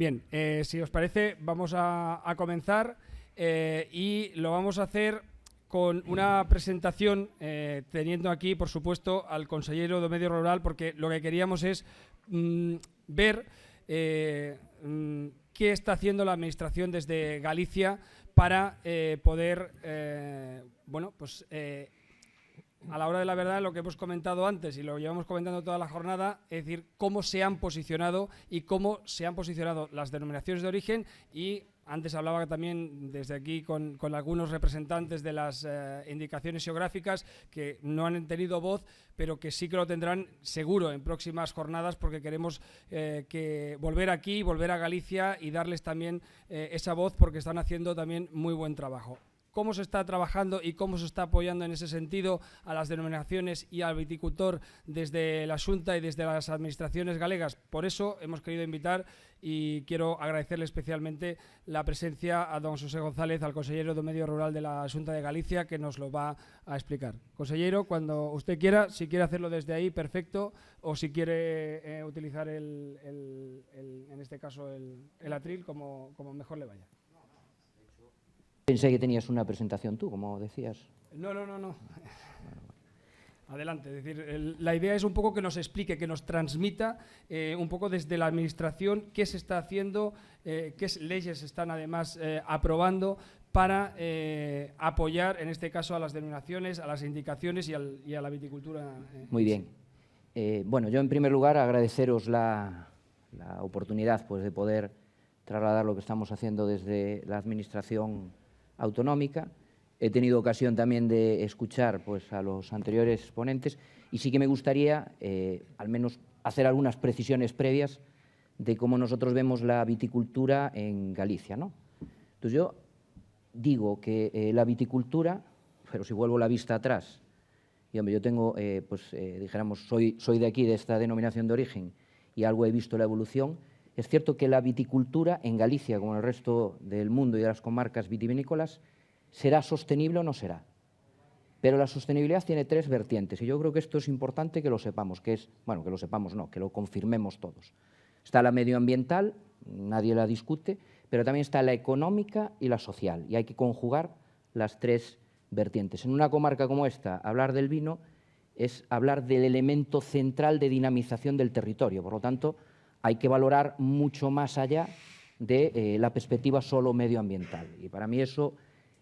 Bien, si os parece, vamos a comenzar y lo vamos a hacer con una presentación, teniendo aquí, por supuesto, al consellero do Medio Rural, porque lo que queríamos es ver qué está haciendo la Administración desde Galicia para poder, bueno, pues a la hora de la verdad, lo que hemos comentado antes y lo llevamos comentando toda la jornada, es decir, cómo se han posicionado y cómo se han posicionado las denominaciones de origen. Y antes hablaba también desde aquí con algunos representantes de las indicaciones geográficas que no han tenido voz, pero que sí que lo tendrán seguro en próximas jornadas, porque queremos que volver aquí, volver a Galicia y darles también esa voz, porque están haciendo también muy buen trabajo. Cómo se está trabajando y cómo se está apoyando en ese sentido a las denominaciones y al viticultor desde la Xunta y desde las administraciones galegas. Por eso hemos querido invitar y quiero agradecerle especialmente la presencia a don José González, al consellero do Medio Rural de la Xunta de Galicia, que nos lo va a explicar. Consellero, cuando usted quiera, si quiere hacerlo desde ahí, perfecto, o si quiere utilizar en este caso el atril, como mejor le vaya. Pensé que tenías una presentación tú, como decías. No. Adelante. Es decir, la idea es un poco que nos explique, que nos transmita un poco desde la Administración qué se está haciendo, qué leyes se están además aprobando para apoyar, en este caso, a las denominaciones, a las indicaciones y a la viticultura. Muy bien. Bueno, yo en primer lugar agradeceros la oportunidad, pues, de poder trasladar lo que estamos haciendo desde la Administración autonómica. He tenido ocasión también de escuchar, pues, a los anteriores ponentes, y sí que me gustaría al menos hacer algunas precisiones previas de cómo nosotros vemos la viticultura en Galicia, ¿no? Entonces yo digo que la viticultura, pero si vuelvo la vista atrás, y hombre, yo tengo, dijéramos, soy de aquí, de esta denominación de origen, y algo he visto la evolución. Es cierto que la viticultura en Galicia, como en el resto del mundo y de las comarcas vitivinícolas, será sostenible o no será. Pero la sostenibilidad tiene tres vertientes y yo creo que esto es importante que lo sepamos, que lo sepamos no, que lo confirmemos todos. Está la medioambiental, nadie la discute, pero también está la económica y la social, y hay que conjugar las tres vertientes. En una comarca como esta, hablar del vino es hablar del elemento central de dinamización del territorio, por lo tanto, hay que valorar mucho más allá de la perspectiva solo medioambiental. Y para mí eso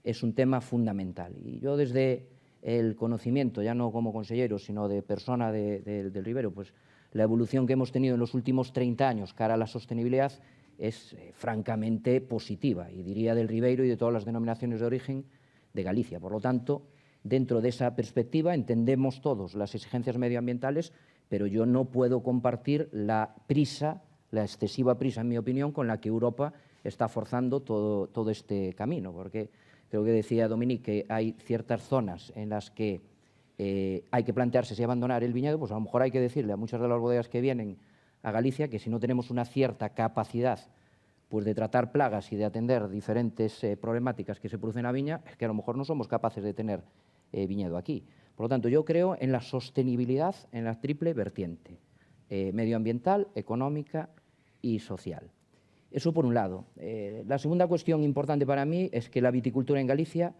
es un tema fundamental. Y yo desde el conocimiento, ya no como consejero, sino de persona del Ribeiro, pues la evolución que hemos tenido en los últimos 30 años cara a la sostenibilidad es francamente positiva, y diría del Ribeiro y de todas las denominaciones de origen de Galicia. Por lo tanto, dentro de esa perspectiva entendemos todos las exigencias medioambientales, pero yo no puedo compartir la excesiva prisa, en mi opinión, con la que Europa está forzando todo este camino, porque creo que decía Dominique que hay ciertas zonas en las que hay que plantearse si abandonar el viñedo. Pues a lo mejor hay que decirle a muchas de las bodegas que vienen a Galicia que si no tenemos una cierta capacidad, pues, de tratar plagas y de atender diferentes problemáticas que se producen a viña, es que a lo mejor no somos capaces de tener viñedo aquí. Por lo tanto, yo creo en la sostenibilidad en la triple vertiente, medioambiental, económica y social. Eso por un lado. La segunda cuestión importante para mí es que la viticultura en Galicia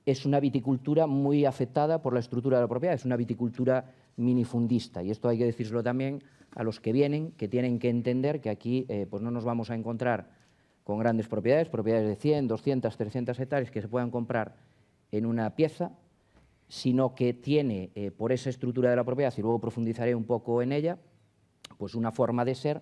es una viticultura muy afectada por la estructura de la propiedad, es una viticultura minifundista, y esto hay que decírselo también a los que vienen, que tienen que entender que aquí pues no nos vamos a encontrar con grandes propiedades de 100, 200, 300 hectáreas que se puedan comprar en una pieza, sino que tiene, por esa estructura de la propiedad, y luego profundizaré un poco en ella, pues una forma de ser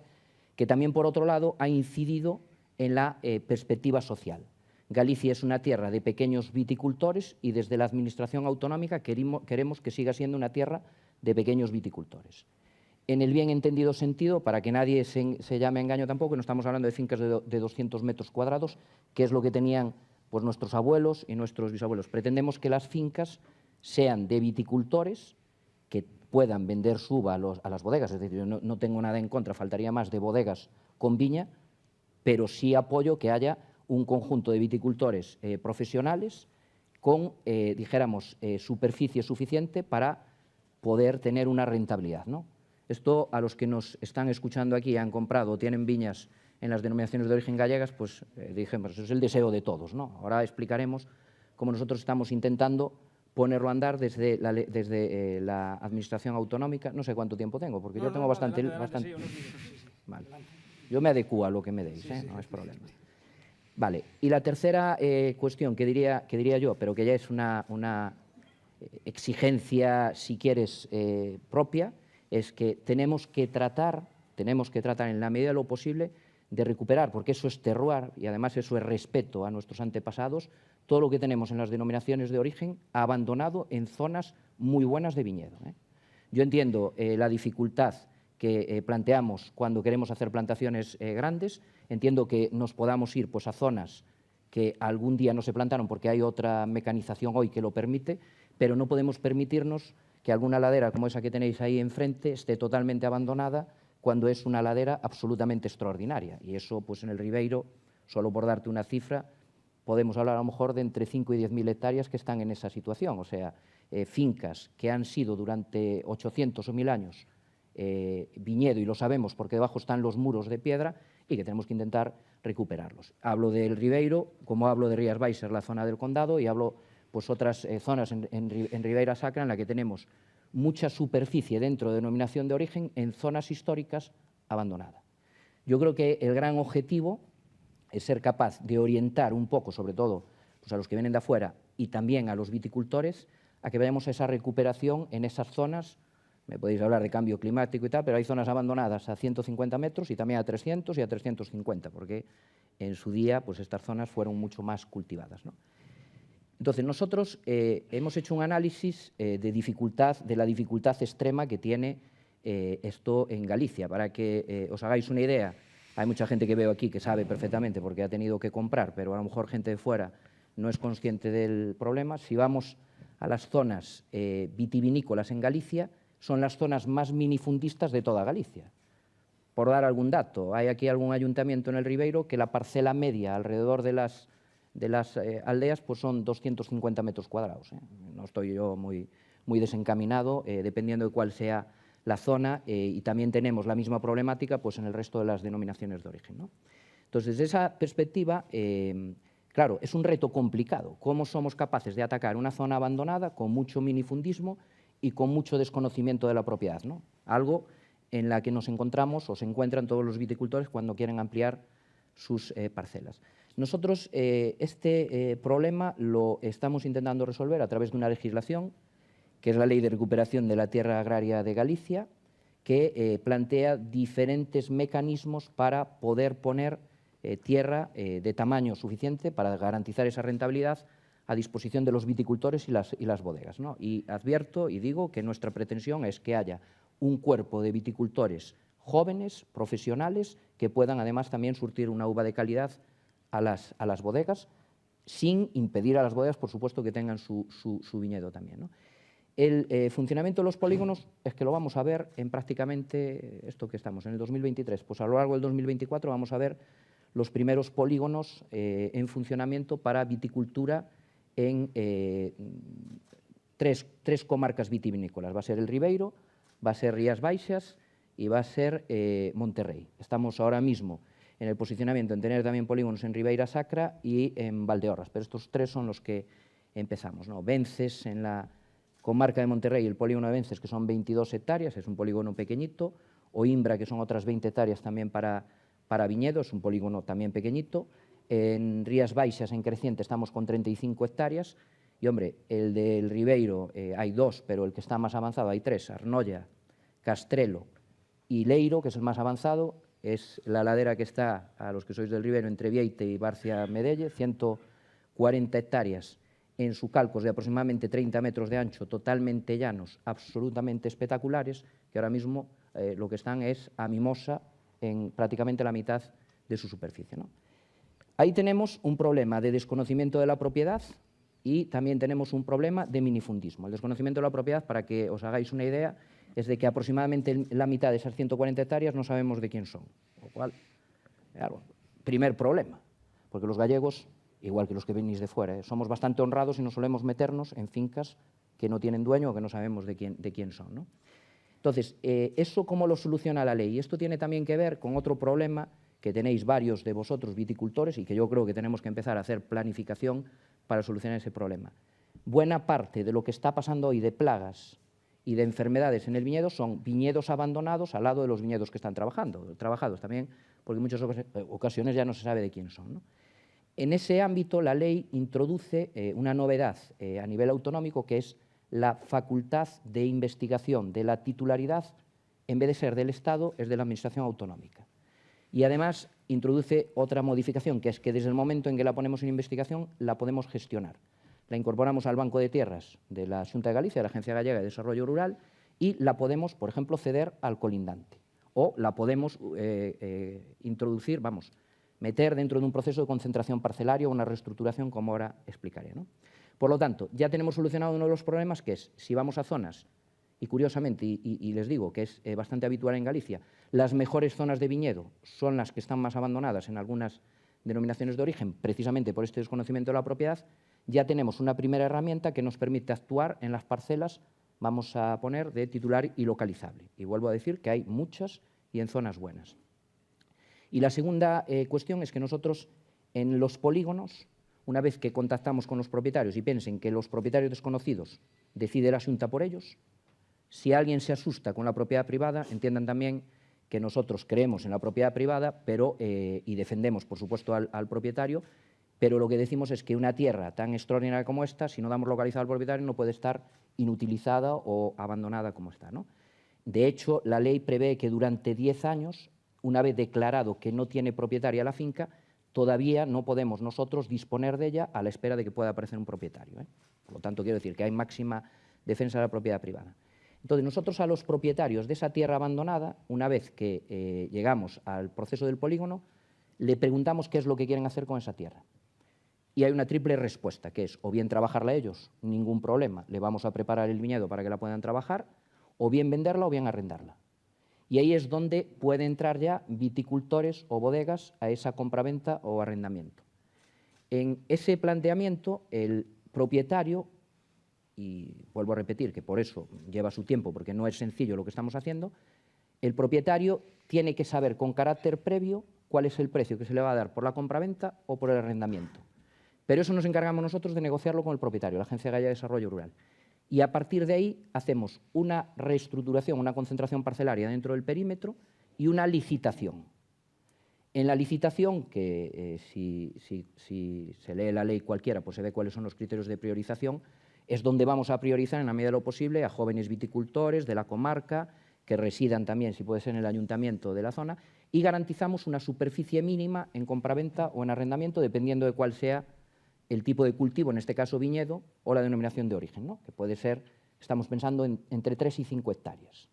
que también, por otro lado, ha incidido en la perspectiva social. Galicia es una tierra de pequeños viticultores y desde la Administración autonómica queremos que siga siendo una tierra de pequeños viticultores. En el bien entendido sentido, para que nadie se llame a engaño tampoco, no estamos hablando de fincas de 200 metros cuadrados, que es lo que tenían, pues, nuestros abuelos y nuestros bisabuelos. Pretendemos que las fincas sean de viticultores que puedan vender su uva a las bodegas. Es decir, yo no tengo nada en contra, faltaría más, de bodegas con viña, pero sí apoyo que haya un conjunto de viticultores profesionales con, dijéramos, superficie suficiente para poder tener una rentabilidad, ¿no? Esto, a los que nos están escuchando aquí, han comprado o tienen viñas en las denominaciones de origen gallegas, pues dijimos, eso es el deseo de todos, ¿no? Ahora explicaremos cómo nosotros estamos intentando ponerlo a andar desde la Administración Autonómica. No sé cuánto tiempo tengo, porque yo tengo bastante... Sí, vale. Yo me adecuo a lo que me deis, no es problema. Vale, y la tercera cuestión que diría yo, pero que ya es una exigencia, si quieres, propia, es que tenemos que tratar en la medida de lo posible de recuperar, porque eso es terroir y además eso es respeto a nuestros antepasados, todo lo que tenemos en las denominaciones de origen abandonado en zonas muy buenas de viñedo. Yo entiendo la dificultad que planteamos cuando queremos hacer plantaciones grandes, entiendo que nos podamos ir pues, a zonas que algún día no se plantaron porque hay otra mecanización hoy que lo permite, pero no podemos permitirnos que alguna ladera como esa que tenéis ahí enfrente esté totalmente abandonada cuando es una ladera absolutamente extraordinaria. Y eso, pues en el Ribeiro, solo por darte una cifra, podemos hablar a lo mejor de entre 5 y 10.000 hectáreas que están en esa situación. O sea, fincas que han sido durante 800 o 1.000 años viñedo, y lo sabemos porque debajo están los muros de piedra, y que tenemos que intentar recuperarlos. Hablo del Ribeiro, como hablo de Rías Baixas, la zona del Condado, y hablo pues otras zonas en Ribeira Sacra en la que tenemos mucha superficie dentro de denominación de origen en zonas históricas abandonadas. Yo creo que el gran objetivo es ser capaz de orientar un poco, sobre todo pues a los que vienen de afuera y también a los viticultores, a que vayamos a esa recuperación en esas zonas. Me podéis hablar de cambio climático y tal, pero hay zonas abandonadas a 150 metros y también a 300 y a 350, porque en su día pues estas zonas fueron mucho más cultivadas, ¿no? Entonces, nosotros hemos hecho un análisis de la dificultad extrema que tiene esto en Galicia. Para que os hagáis una idea, hay mucha gente que veo aquí que sabe perfectamente porque ha tenido que comprar, pero a lo mejor gente de fuera no es consciente del problema. Si vamos a las zonas vitivinícolas en Galicia, son las zonas más minifundistas de toda Galicia. Por dar algún dato, hay aquí algún ayuntamiento en el Ribeiro que la parcela media alrededor de las aldeas pues son 250 metros cuadrados. No estoy yo muy desencaminado, dependiendo de cuál sea la zona, y también tenemos la misma problemática pues, en el resto de las denominaciones de origen, ¿no? Entonces, desde esa perspectiva, claro, es un reto complicado. ¿Cómo somos capaces de atacar una zona abandonada con mucho minifundismo y con mucho desconocimiento de la propiedad, ¿no? Algo en la que nos encontramos o se encuentran todos los viticultores cuando quieren ampliar sus parcelas. Nosotros este problema lo estamos intentando resolver a través de una legislación, que es la Ley de Recuperación de la Tierra Agraria de Galicia, que plantea diferentes mecanismos para poder poner tierra de tamaño suficiente para garantizar esa rentabilidad a disposición de los viticultores y las bodegas, ¿no? Y advierto y digo que nuestra pretensión es que haya un cuerpo de viticultores jóvenes, profesionales, que puedan además también surtir una uva de calidad a las bodegas, sin impedir a las bodegas, por supuesto, que tengan su viñedo también, ¿no? El funcionamiento de los polígonos es que lo vamos a ver en prácticamente esto que estamos, en el 2023. Pues a lo largo del 2024 vamos a ver los primeros polígonos en funcionamiento para viticultura en tres comarcas vitivinícolas. Va a ser el Ribeiro, va a ser Rías Baixas y va a ser Monterrey. Estamos ahora mismo en el posicionamiento en tener también polígonos en Ribeira Sacra y en Valdeorras, pero estos tres son los que empezamos, ¿no? Vences, en la comarca de Monterrey, el polígono de Vences, que son 22 hectáreas, es un polígono pequeñito, o Imbra, que son otras 20 hectáreas también para viñedo, es un polígono también pequeñito. En Rías Baixas, en Creciente, estamos con 35 hectáreas, y hombre, el del Ribeiro hay dos, pero el que está más avanzado hay tres, Arnolla, Castrelo y Leiro, que es el más avanzado. Es la ladera que está, a los que sois del Ribeiro, entre Vieite y Barcia-Medelle, 140 hectáreas en su calcos de aproximadamente 30 metros de ancho, totalmente llanos, absolutamente espectaculares, que ahora mismo lo que están es a mimosa en prácticamente la mitad de su superficie, ¿no? Ahí tenemos un problema de desconocimiento de la propiedad y también tenemos un problema de minifundismo. El desconocimiento de la propiedad, para que os hagáis una idea, es de que aproximadamente la mitad de esas 140 hectáreas no sabemos de quién son. Lo cual, claro, primer problema, porque los gallegos, igual que los que venís de fuera, somos bastante honrados y no solemos meternos en fincas que no tienen dueño o que no sabemos de quién son, ¿no? Entonces, ¿eso cómo lo soluciona la ley? Y esto tiene también que ver con otro problema que tenéis varios de vosotros viticultores y que yo creo que tenemos que empezar a hacer planificación para solucionar ese problema. Buena parte de lo que está pasando hoy de plagas y de enfermedades en el viñedo son viñedos abandonados al lado de los viñedos que están trabajados también, porque en muchas ocasiones ya no se sabe de quién son, ¿no? En ese ámbito, la ley introduce una novedad a nivel autonómico, que es la facultad de investigación de la titularidad, en vez de ser del Estado, es de la Administración autonómica. Y además introduce otra modificación, que es que desde el momento en que la ponemos en investigación, la podemos gestionar. La incorporamos al Banco de Tierras de la Xunta de Galicia, de la Agencia Gallega de Desarrollo Rural, y la podemos, por ejemplo, ceder al colindante. O la podemos introducir, meter dentro de un proceso de concentración parcelaria o una reestructuración, como ahora explicaré, ¿no? Por lo tanto, ya tenemos solucionado uno de los problemas, que es, si vamos a zonas, y curiosamente, y les digo que es bastante habitual en Galicia, las mejores zonas de viñedo son las que están más abandonadas en algunas denominaciones de origen, precisamente por este desconocimiento de la propiedad, ya tenemos una primera herramienta que nos permite actuar en las parcelas, vamos a poner, de titular y localizable. Y vuelvo a decir que hay muchas y en zonas buenas. Y la segunda cuestión es que nosotros en los polígonos, una vez que contactamos con los propietarios y piensen que los propietarios desconocidos decide la Xunta por ellos, si alguien se asusta con la propiedad privada, entiendan también que nosotros creemos en la propiedad privada y defendemos, por supuesto, al propietario, pero lo que decimos es que una tierra tan extraordinaria como esta, si no damos localizado al propietario, no puede estar inutilizada o abandonada como está, ¿no? De hecho, la ley prevé que durante 10 años, una vez declarado que no tiene propietaria la finca, todavía no podemos nosotros disponer de ella a la espera de que pueda aparecer un propietario, ¿eh? Por lo tanto, quiero decir que hay máxima defensa de la propiedad privada. Entonces, nosotros a los propietarios de esa tierra abandonada, una vez que llegamos al proceso del polígono, le preguntamos qué es lo que quieren hacer con esa tierra. Y hay una triple respuesta, que es o bien trabajarla ellos, ningún problema, le vamos a preparar el viñedo para que la puedan trabajar, o bien venderla o bien arrendarla. Y ahí es donde pueden entrar ya viticultores o bodegas a esa compraventa o arrendamiento. En ese planteamiento, el propietario, y vuelvo a repetir que por eso lleva su tiempo, porque no es sencillo lo que estamos haciendo, el propietario tiene que saber con carácter previo cuál es el precio que se le va a dar por la compraventa o por el arrendamiento. Pero eso nos encargamos nosotros de negociarlo con el propietario, la Agencia Gallega de Desarrollo Rural. Y a partir de ahí hacemos una reestructuración, una concentración parcelaria dentro del perímetro y una licitación. En la licitación, que si se lee la ley cualquiera, pues se ve cuáles son los criterios de priorización, es donde vamos a priorizar en la medida de lo posible a jóvenes viticultores de la comarca, que residan también, si puede ser, en el ayuntamiento de la zona, y garantizamos una superficie mínima en compraventa o en arrendamiento, dependiendo de cuál sea el tipo de cultivo, en este caso viñedo, o la denominación de origen, ¿no? Que puede ser, estamos pensando entre 3 y 5 hectáreas.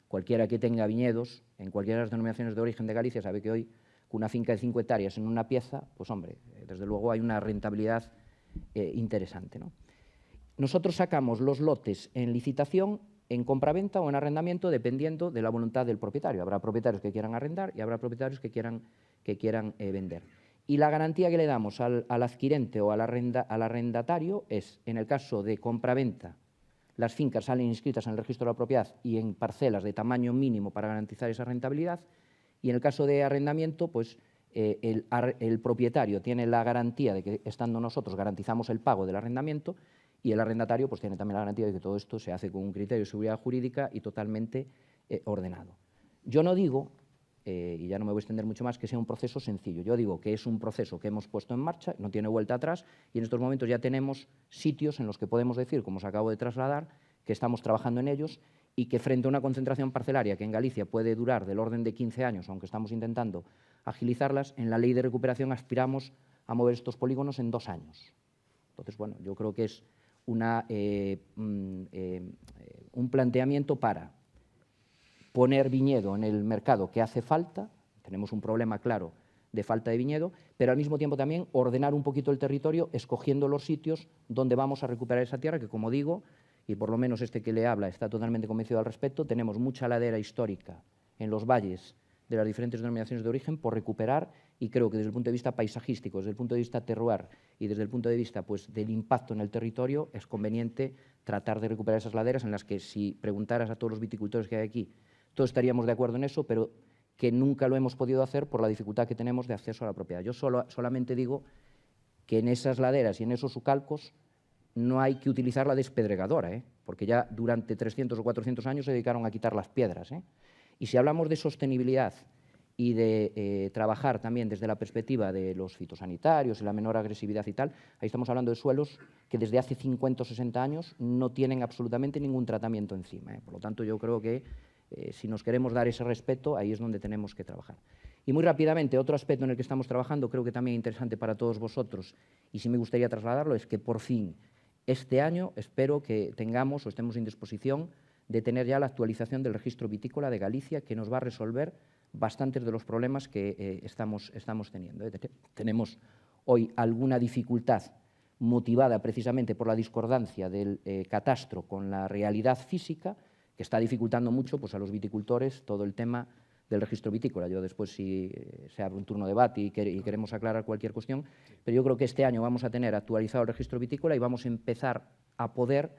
Cualquiera que tenga viñedos en cualquiera de las denominaciones de origen de Galicia sabe que hoy, con una finca de 5 hectáreas en una pieza, pues hombre, desde luego hay una rentabilidad interesante, ¿no? Nosotros sacamos los lotes en licitación, en compraventa o en arrendamiento, dependiendo de la voluntad del propietario. Habrá propietarios que quieran arrendar y habrá propietarios que quieran vender. Y la garantía que le damos al adquirente o al arrendatario es, en el caso de compraventa, las fincas salen inscritas en el registro de la propiedad y en parcelas de tamaño mínimo para garantizar esa rentabilidad, y en el caso de arrendamiento, pues el propietario tiene la garantía de que, estando nosotros, garantizamos el pago del arrendamiento, y el arrendatario pues tiene también la garantía de que todo esto se hace con un criterio de seguridad jurídica y totalmente ordenado. Yo no digo, y ya no me voy a extender mucho más, que sea un proceso sencillo. Yo digo que es un proceso que hemos puesto en marcha, no tiene vuelta atrás, y en estos momentos ya tenemos sitios en los que podemos decir, como os acabo de trasladar, que estamos trabajando en ellos y que frente a una concentración parcelaria que en Galicia puede durar del orden de 15 años, aunque estamos intentando agilizarlas, en la ley de recuperación aspiramos a mover estos polígonos en 2 años. Entonces, bueno, yo creo que es un planteamiento para poner viñedo en el mercado que hace falta, tenemos un problema claro de falta de viñedo, pero al mismo tiempo también ordenar un poquito el territorio, escogiendo los sitios donde vamos a recuperar esa tierra, que como digo, y por lo menos este que le habla está totalmente convencido al respecto, tenemos mucha ladera histórica en los valles de las diferentes denominaciones de origen por recuperar, y creo que desde el punto de vista paisajístico, desde el punto de vista terroir y desde el punto de vista pues, del impacto en el territorio, es conveniente tratar de recuperar esas laderas en las que, si preguntaras a todos los viticultores que hay aquí, todos estaríamos de acuerdo en eso, pero que nunca lo hemos podido hacer por la dificultad que tenemos de acceso a la propiedad. Yo solamente digo que en esas laderas y en esos sucalcos no hay que utilizar la despedregadora, porque ya durante 300 o 400 años se dedicaron a quitar las piedras. Y si hablamos de sostenibilidad y de trabajar también desde la perspectiva de los fitosanitarios y la menor agresividad y tal, ahí estamos hablando de suelos que desde hace 50 o 60 años no tienen absolutamente ningún tratamiento encima. Por lo tanto, yo creo que si nos queremos dar ese respeto, ahí es donde tenemos que trabajar. Y muy rápidamente, otro aspecto en el que estamos trabajando, creo que también interesante para todos vosotros, y sí me gustaría trasladarlo, es que por fin este año espero que tengamos o estemos en disposición de tener ya la actualización del registro vitícola de Galicia, que nos va a resolver bastantes de los problemas que estamos teniendo. Tenemos hoy alguna dificultad motivada precisamente por la discordancia del catastro con la realidad física, que está dificultando mucho pues, a los viticultores todo el tema del registro vitícola. Yo después, si se abre un turno de debate y queremos aclarar cualquier cuestión, pero yo creo que este año vamos a tener actualizado el registro vitícola y vamos a empezar a poder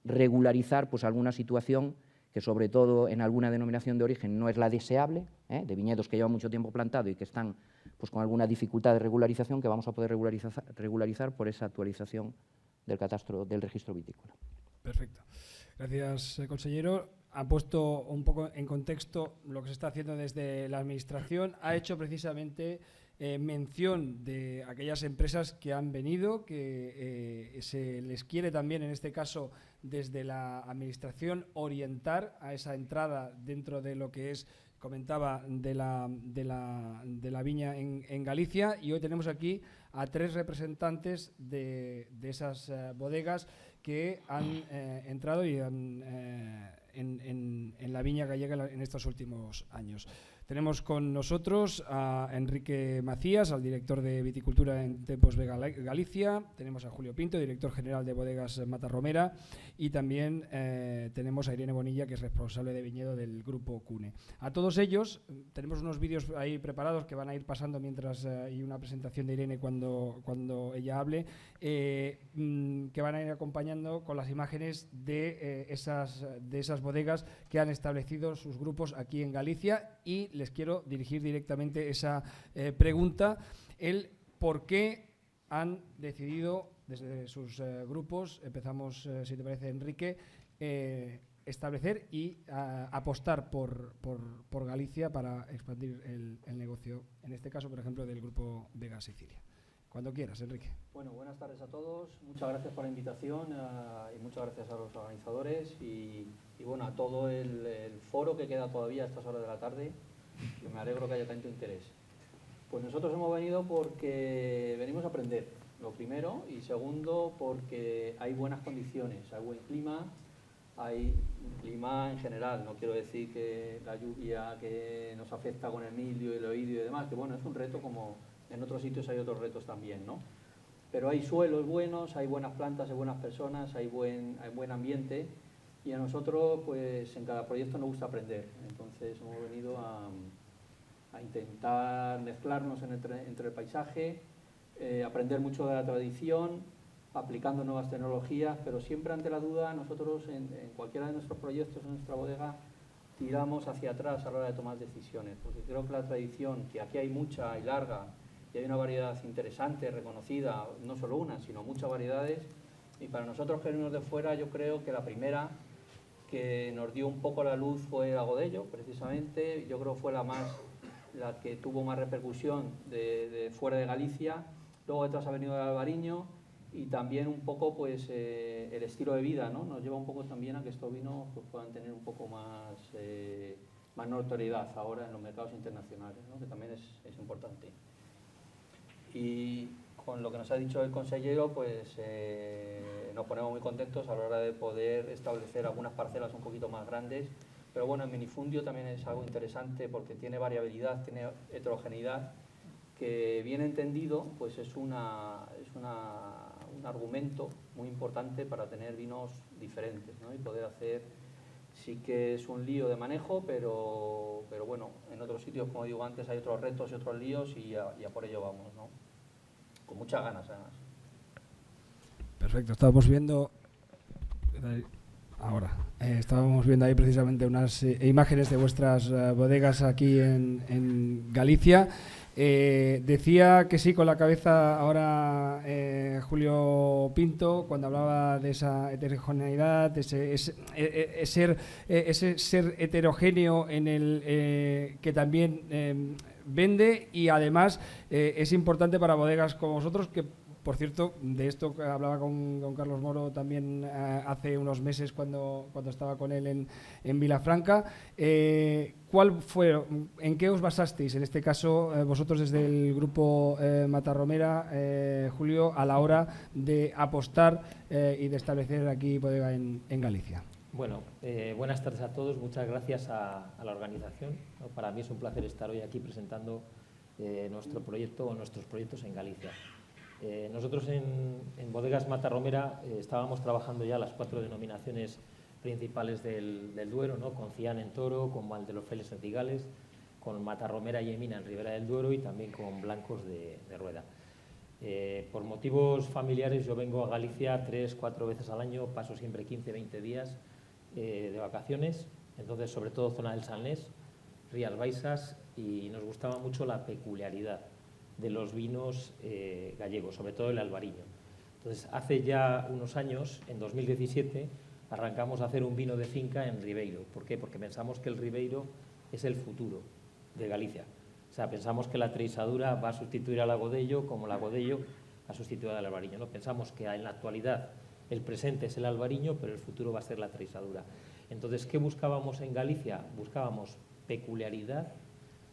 regularizar pues, alguna situación que sobre todo en alguna denominación de origen no es la deseable, de viñedos que llevan mucho tiempo plantado y que están pues, con alguna dificultad de regularización, que vamos a poder regularizar por esa actualización del catastro del registro vitícola. Perfecto. Gracias, consejero. Ha puesto un poco en contexto lo que se está haciendo desde la Administración. Ha hecho precisamente mención de aquellas empresas que han venido, que se les quiere también, en este caso, desde la Administración, orientar a esa entrada dentro de lo que es, comentaba, de la viña en Galicia. Y hoy tenemos aquí a 3 representantes de esas bodegas que han entrado y en la viña gallega en estos últimos años. Tenemos con nosotros a Enrique Macías, al director de Viticultura en Tempos Vega Galicia. Tenemos a Julio Pinto, director general de Bodegas Matarromera. Y también tenemos a Irene Bonilla, que es responsable de viñedo del Grupo CUNE. A todos ellos, tenemos unos vídeos ahí preparados que van a ir pasando mientras, y una presentación de Irene cuando ella hable, que van a ir acompañando con las imágenes de esas bodegas que han establecido sus grupos aquí en Galicia. Y les quiero dirigir directamente esa pregunta, el por qué han decidido desde sus grupos, empezamos, si te parece, Enrique, establecer y apostar por Galicia para expandir el negocio, en este caso, por ejemplo, del Grupo Vega Sicilia. Cuando quieras, Enrique. Bueno, buenas tardes a todos. Muchas gracias por la invitación y muchas gracias a los organizadores y bueno, a todo el foro que queda todavía a estas horas de la tarde, que me alegro que haya tanto interés. Pues nosotros hemos venido porque venimos a aprender, lo primero, y segundo, porque hay buenas condiciones, hay buen clima, hay clima en general, no quiero decir que la lluvia que nos afecta con el mildio y el oidio y demás, que bueno, es un reto como en otros sitios hay otros retos también, ¿no? Pero hay suelos buenos, hay buenas plantas, hay buenas personas, hay buen ambiente y a nosotros pues en cada proyecto nos gusta aprender, entonces hemos venido a intentar mezclarnos entre el paisaje, aprender mucho de la tradición, aplicando nuevas tecnologías, pero siempre ante la duda nosotros en cualquiera de nuestros proyectos, en nuestra bodega, tiramos hacia atrás a la hora de tomar decisiones, porque creo que la tradición, que aquí hay mucha y larga, y hay una variedad interesante, reconocida, no solo una, sino muchas variedades, y para nosotros que venimos de fuera, yo creo que la primera que nos dio un poco la luz fue la Godello, precisamente, yo creo que fue la que tuvo más repercusión de fuera de Galicia, luego detrás ha venido el Albariño, y también un poco pues el estilo de vida, ¿no? Nos lleva un poco también a que estos vinos pues, puedan tener un poco más notoriedad ahora en los mercados internacionales, ¿no? Que también es importante. Y con lo que nos ha dicho el consejero, pues nos ponemos muy contentos a la hora de poder establecer algunas parcelas un poquito más grandes, pero bueno, el minifundio también es algo interesante porque tiene variabilidad, tiene heterogeneidad, que bien entendido pues es un argumento muy importante para tener vinos diferentes, ¿no? Y poder hacer, sí que es un lío de manejo, pero bueno, en otro otros sitios, como digo antes, hay otros retos y otros líos y a por ello vamos, ¿no? Con muchas ganas, además. Perfecto, estábamos viendo ahí precisamente unas imágenes de vuestras bodegas aquí en Galicia. Decía que sí con la cabeza ahora Julio Pinto cuando hablaba de esa heterogeneidad, ese ser heterogéneo en el que también vende, y además es importante para bodegas como vosotros, que por cierto, de esto hablaba con Carlos Moro también hace unos meses cuando estaba con él en Vilafranca. ¿Cuál fue, en qué os basasteis, en este caso, vosotros desde el grupo Matarromera, Julio, a la hora de apostar y de establecer aquí bodega en Galicia? Bueno, buenas tardes a todos. Muchas gracias a la organización, ¿no? Para mí es un placer estar hoy aquí presentando nuestro proyecto o nuestros proyectos en Galicia. Nosotros en Bodegas Matarromera estábamos trabajando ya las 4 denominaciones principales del Duero, ¿no? Con Cian en Toro, con Valdelofeles en Cigales, con Matarromera y Emina en Ribera del Duero y también con Blancos de Rueda. Por motivos familiares yo vengo a Galicia 3-4 veces al año, paso siempre 15-20 días de vacaciones, entonces sobre todo zona del Salnés, Rías Baixas, y nos gustaba mucho la peculiaridad de los vinos gallegos, sobre todo el albariño. Entonces, hace ya unos años, en 2017, arrancamos a hacer un vino de finca en Ribeiro. ¿Por qué? Porque pensamos que el Ribeiro es el futuro de Galicia. O sea, pensamos que la treisadura va a sustituir al Agodello, como el Agodello ha sustituido al albariño, ¿no? Pensamos que en la actualidad el presente es el albariño, pero el futuro va a ser la treisadura. Entonces, ¿qué buscábamos en Galicia? Buscábamos peculiaridad,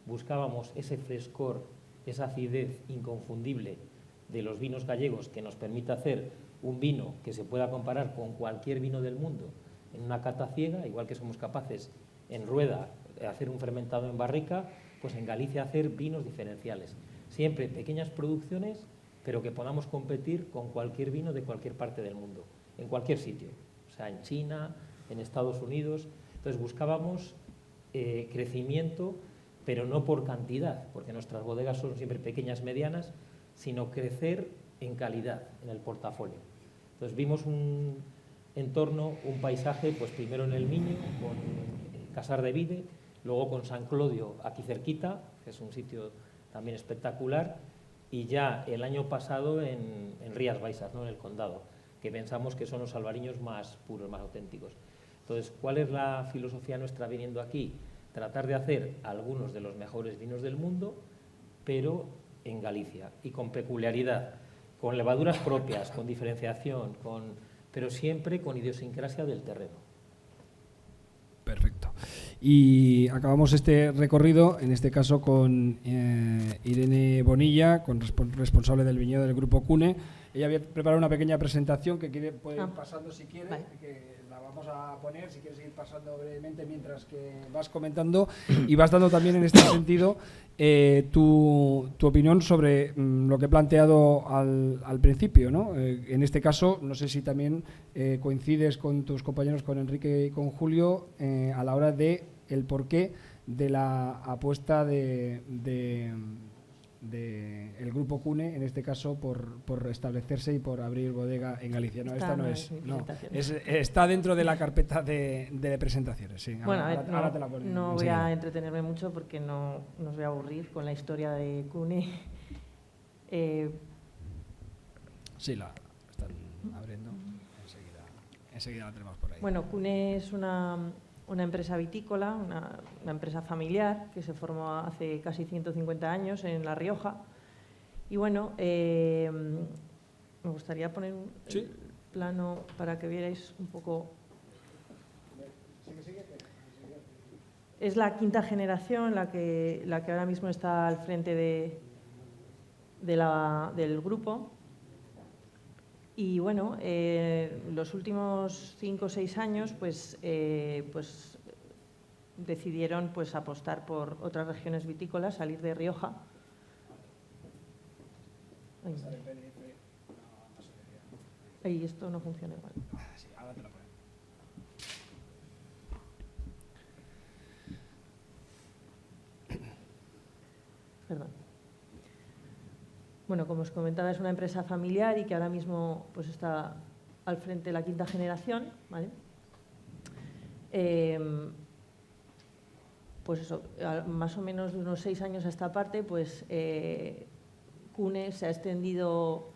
buscábamos ese frescor, esa acidez inconfundible de los vinos gallegos que nos permite hacer un vino que se pueda comparar con cualquier vino del mundo en una cata ciega, igual que somos capaces en Rueda de hacer un fermentado en barrica, pues en Galicia hacer vinos diferenciales. Siempre pequeñas producciones, pero que podamos competir con cualquier vino de cualquier parte del mundo, en cualquier sitio, o sea, en China, en Estados Unidos. Entonces buscábamos crecimiento, pero no por cantidad, porque nuestras bodegas son siempre pequeñas, medianas, sino crecer en calidad en el portafolio. Entonces vimos un entorno, un paisaje, pues primero en el Miño, con Casar de Vide, luego con San Clodio, aquí cerquita, que es un sitio también espectacular, y ya el año pasado en Rías Baixas, ¿no? En el Condado, que pensamos que son los albariños más puros, más auténticos. Entonces, ¿cuál es la filosofía nuestra viniendo aquí? Tratar de hacer algunos de los mejores vinos del mundo, pero en Galicia y con peculiaridad, con levaduras propias, con diferenciación, pero siempre con idiosincrasia del terreno. Perfecto. Y acabamos este recorrido, en este caso con Irene Bonilla, responsable del viñedo del Grupo Cune. Ella había preparado una pequeña presentación que puede ir pasando si quiere, vale. Que la vamos a poner, si quieres ir pasando brevemente mientras que vas comentando y vas dando también en este sentido tu opinión sobre lo que he planteado al principio, ¿no? En este caso, no sé si también coincides con tus compañeros, con Enrique y con Julio, a la hora de el porqué de la apuesta de el Grupo Cune, en este caso, por establecerse y por abrir bodega en Galicia. No, esta no es. No, está dentro de la carpeta de presentaciones. Sí. Bueno, ahora te la ponemos. No voy a entretenerme mucho porque no nos voy a aburrir con la historia de Cune. Sí, la están abriendo. Enseguida la tenemos por ahí. Bueno, Cune es una empresa vitícola, una empresa familiar que se formó hace casi 150 años en La Rioja. Y bueno, me gustaría poner un plano para que vierais un poco. Es la quinta generación la que ahora mismo está al frente del grupo. Y bueno, los últimos 5 o 6 años pues decidieron pues apostar por otras regiones vitícolas, salir de Rioja. Ahí esto no funciona igual. Sí, ahora te la pongo. Perdón. Bueno, como os comentaba, es una empresa familiar y que ahora mismo pues, está al frente de la 5ª generación, ¿vale? Pues eso, más o menos de unos 6 años a esta parte, pues CUNE se ha extendido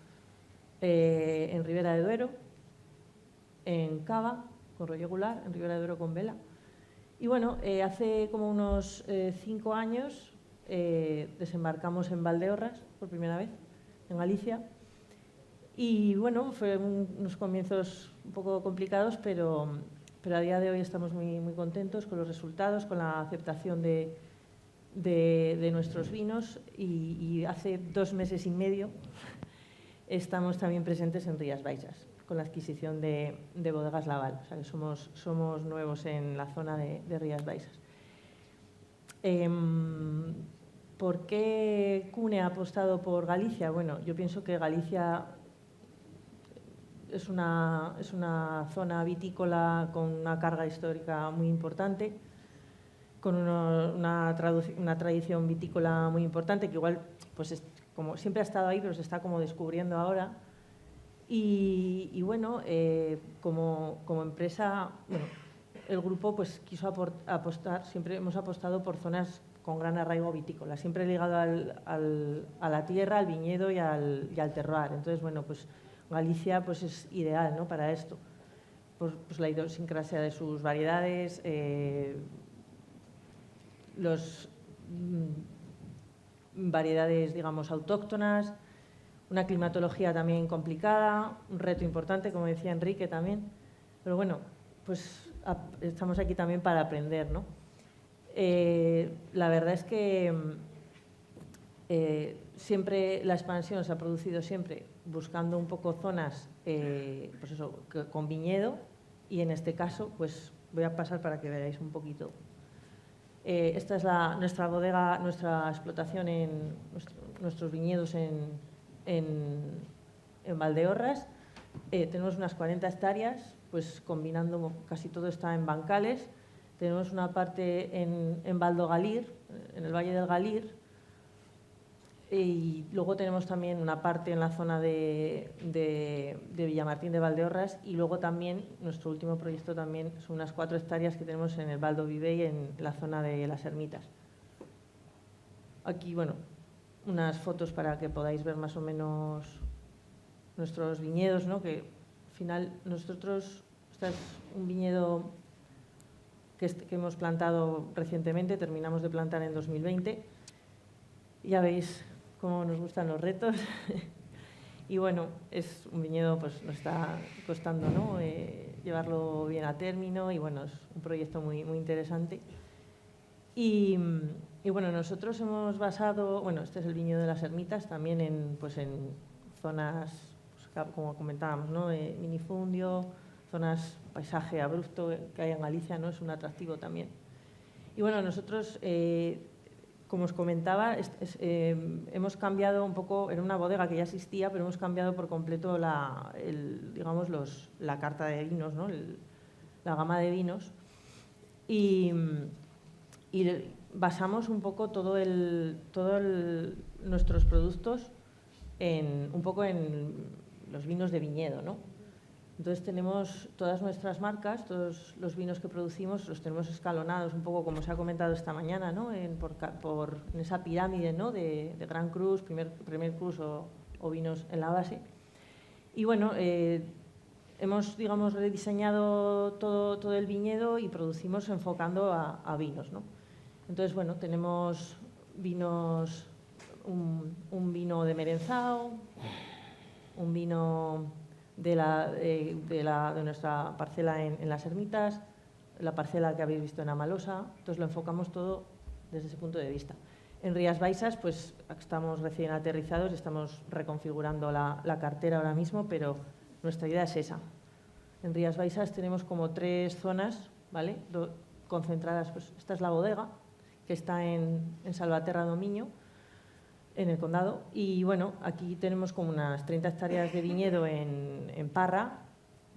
en Ribera de Duero, en Cava, con rollo gular, en Ribera de Duero con vela. Y bueno, hace como unos 5 años desembarcamos en Valdeorras por primera vez, en Galicia. Y bueno, fueron unos comienzos un poco complicados, pero a día de hoy estamos muy contentos con los resultados, con la aceptación de nuestros vinos y hace 2 meses y medio estamos también presentes en Rías Baixas con la adquisición de Bodegas Laval. O sea que somos nuevos en la zona de Rías Baixas. ¿Por qué CUNE ha apostado por Galicia? Bueno, yo pienso que Galicia es una zona vitícola con una carga histórica muy importante, con una tradición vitícola muy importante, que igual pues como siempre ha estado ahí, pero se está como descubriendo ahora. Y bueno, como empresa, bueno, el grupo pues quiso apostar, siempre hemos apostado por zonas con gran arraigo vitícola, siempre ligado a la tierra, al viñedo y al terroir. Entonces, bueno, pues Galicia pues es ideal, ¿no?, para esto. Pues la idiosincrasia de sus variedades, variedades, digamos, autóctonas, una climatología también complicada, un reto importante, como decía Enrique también. Pero bueno, pues estamos aquí también para aprender, ¿no? La verdad es que siempre la expansión se ha producido siempre buscando un poco zonas pues eso, con viñedo, y en este caso pues voy a pasar para que veáis un poquito. Esta es nuestra bodega, nuestra explotación en nuestros viñedos en Valdeorras. Tenemos unas 40 hectáreas, pues combinando, casi todo está en bancales. Tenemos una parte en Valdogalir, en el Valle del Galir, y luego tenemos también una parte en la zona de Villamartín de Valdeorras, y luego también nuestro último proyecto también son unas 4 hectáreas que tenemos en el Valdo Vivey, en la zona de las Ermitas. Aquí, bueno, unas fotos para que podáis ver más o menos nuestros viñedos, ¿no? Que al final nosotros, este es un viñedo que hemos plantado recientemente, terminamos de plantar en 2020. Ya veis cómo nos gustan los retos. Y bueno, es un viñedo, pues nos está costando, ¿no?, llevarlo bien a término, y bueno, es un proyecto muy interesante. Y bueno, nosotros hemos basado, bueno, este es el viñedo de las Ermitas, también en zonas, pues, como comentábamos, ¿no?, minifundio, zonas, paisaje abrupto que hay en Galicia, ¿no?, es un atractivo también. Y bueno, nosotros, como os comentaba, hemos cambiado un poco, era una bodega que ya existía, pero hemos cambiado por completo la carta de vinos, ¿no?, la gama de vinos, y basamos un poco nuestros productos un poco en los vinos de viñedo, ¿no? Entonces tenemos todas nuestras marcas, todos los vinos que producimos los tenemos escalonados, un poco como se ha comentado esta mañana, ¿no?, en esa pirámide, ¿no?, de Gran Cruz, primer Cruz o vinos en la base. Y bueno, hemos, digamos, rediseñado todo el viñedo y producimos enfocando a vinos, ¿no? Entonces, bueno, tenemos vinos, un vino de Merenzao, un vino de nuestra parcela en las Ermitas, la parcela que habéis visto en Amalosa. Entonces lo enfocamos todo desde ese punto de vista. En Rías Baixas pues estamos recién aterrizados, estamos reconfigurando la cartera ahora mismo, pero nuestra idea es esa. En Rías Baixas tenemos como 3 zonas, ¿vale?, concentradas. Pues esta es la bodega, que está en Salvaterra do Miño, en el condado, y bueno, aquí tenemos como unas 30 hectáreas de viñedo en Parra,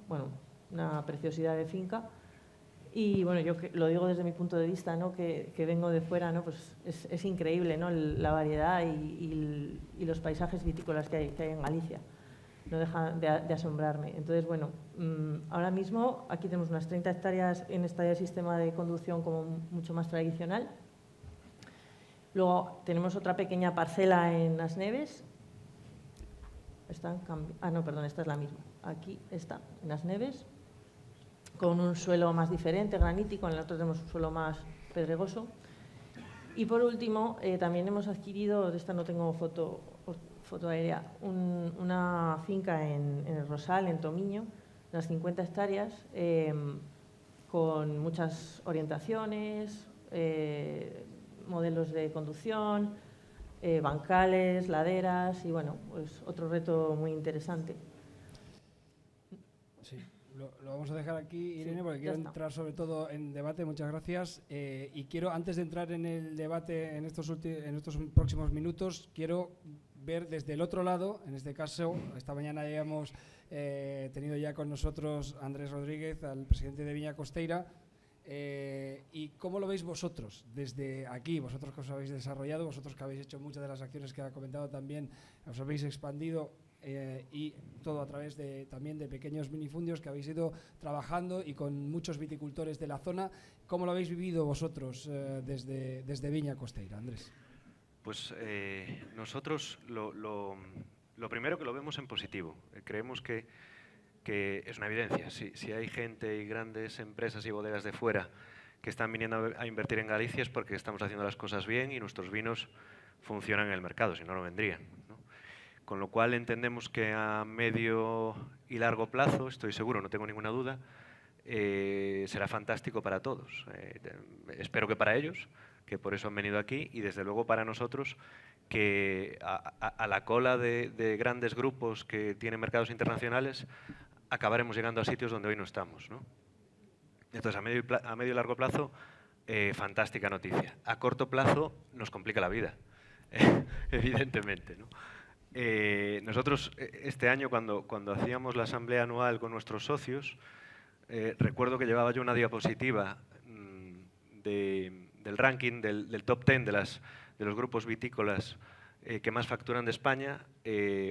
bueno, una preciosidad de finca, Y bueno, yo lo digo desde mi punto de vista, ¿no? que vengo de fuera, ¿no? Pues es increíble, ¿no? La variedad y los paisajes vitícolas que hay en Galicia. No deja de asombrarme. Entonces, bueno, ahora mismo aquí tenemos unas 30 hectáreas en este sistema de conducción como mucho más tradicional. Luego tenemos otra pequeña parcela en As Neves. No, perdón, esta es la misma. Aquí está, en As Neves, con un suelo más diferente, granítico. En el otro tenemos un suelo más pedregoso. Y por último, también hemos adquirido, de esta no tengo foto aérea, una finca en el Rosal, en Tomiño, unas 50 hectáreas, con muchas orientaciones, modelos de conducción, bancales, laderas y, bueno, pues otro reto muy interesante. Sí, lo vamos a dejar aquí, Irene, porque quiero entrar sobre todo en debate. Muchas gracias. Y quiero, antes de entrar en el debate en estos próximos minutos, quiero ver desde el otro lado. En este caso, esta mañana habíamos tenido ya con nosotros a Andrés Rodríguez, al presidente de Viña Costeira. ¿Y cómo lo veis vosotros desde aquí? Vosotros que os habéis desarrollado, vosotros que habéis hecho muchas de las acciones que ha comentado también, os habéis expandido y todo a través también de pequeños minifundios que habéis ido trabajando y con muchos viticultores de la zona. ¿Cómo lo habéis vivido vosotros desde Viña Costeira, Andrés? Pues nosotros lo primero que lo vemos en positivo. Creemos que es una evidencia. Si hay gente y grandes empresas y bodegas de fuera que están viniendo a invertir en Galicia es porque estamos haciendo las cosas bien y nuestros vinos funcionan en el mercado, si no, no vendrían, ¿no? Con lo cual entendemos que a medio y largo plazo, estoy seguro, no tengo ninguna duda, será fantástico para todos. Espero que para ellos, que por eso han venido aquí, y desde luego para nosotros, que a la cola de grandes grupos que tienen mercados internacionales acabaremos llegando a sitios donde hoy no estamos, ¿no? Entonces, a medio y largo plazo, fantástica noticia. A corto plazo nos complica la vida, evidentemente, ¿no? Nosotros este año, cuando hacíamos la asamblea anual con nuestros socios, recuerdo que llevaba yo una diapositiva del ranking del top 10 de los grupos vitícolas que más facturan de España.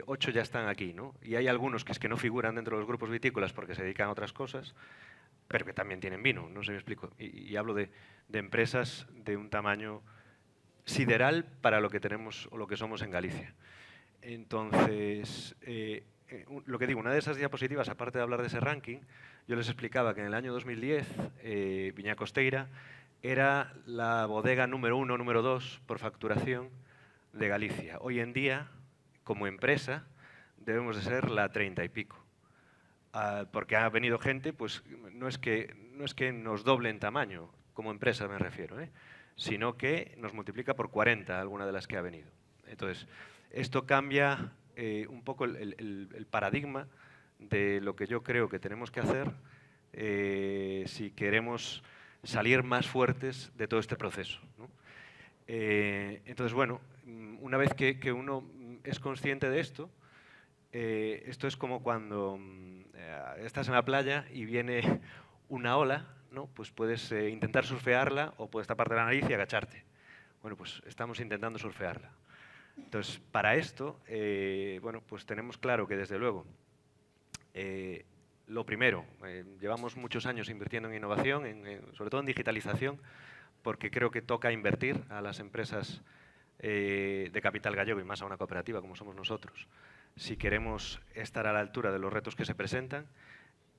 8 ya están aquí, ¿no? Y hay algunos que no figuran dentro de los grupos vitícolas porque se dedican a otras cosas, pero que también tienen vino, no sé si me explico. Y hablo de empresas de un tamaño sideral para lo que tenemos o lo que somos en Galicia. Entonces, lo que digo, una de esas diapositivas, aparte de hablar de ese ranking, yo les explicaba que en el año 2010 Viña Costeira era la bodega número 1, número 2 por facturación de Galicia. Hoy en día, como empresa, debemos de ser la 30 y pico. Porque ha venido gente, pues no es que nos doble en tamaño, como empresa me refiero, sino que nos multiplica por 40 alguna de las que ha venido. Entonces, esto cambia un poco el paradigma de lo que yo creo que tenemos que hacer si queremos salir más fuertes de todo este proceso, ¿no? Entonces, bueno, una vez que uno es consciente de esto, esto es como cuando estás en la playa y viene una ola, ¿no? Pues puedes intentar surfearla o puedes taparte la nariz y agacharte. Bueno, pues estamos intentando surfearla. Entonces, para esto, bueno, pues tenemos claro que desde luego, lo primero, llevamos muchos años invirtiendo en innovación, sobre todo en digitalización, porque creo que toca invertir a las empresas de capital gallego y más a una cooperativa como somos nosotros, si queremos estar a la altura de los retos que se presentan,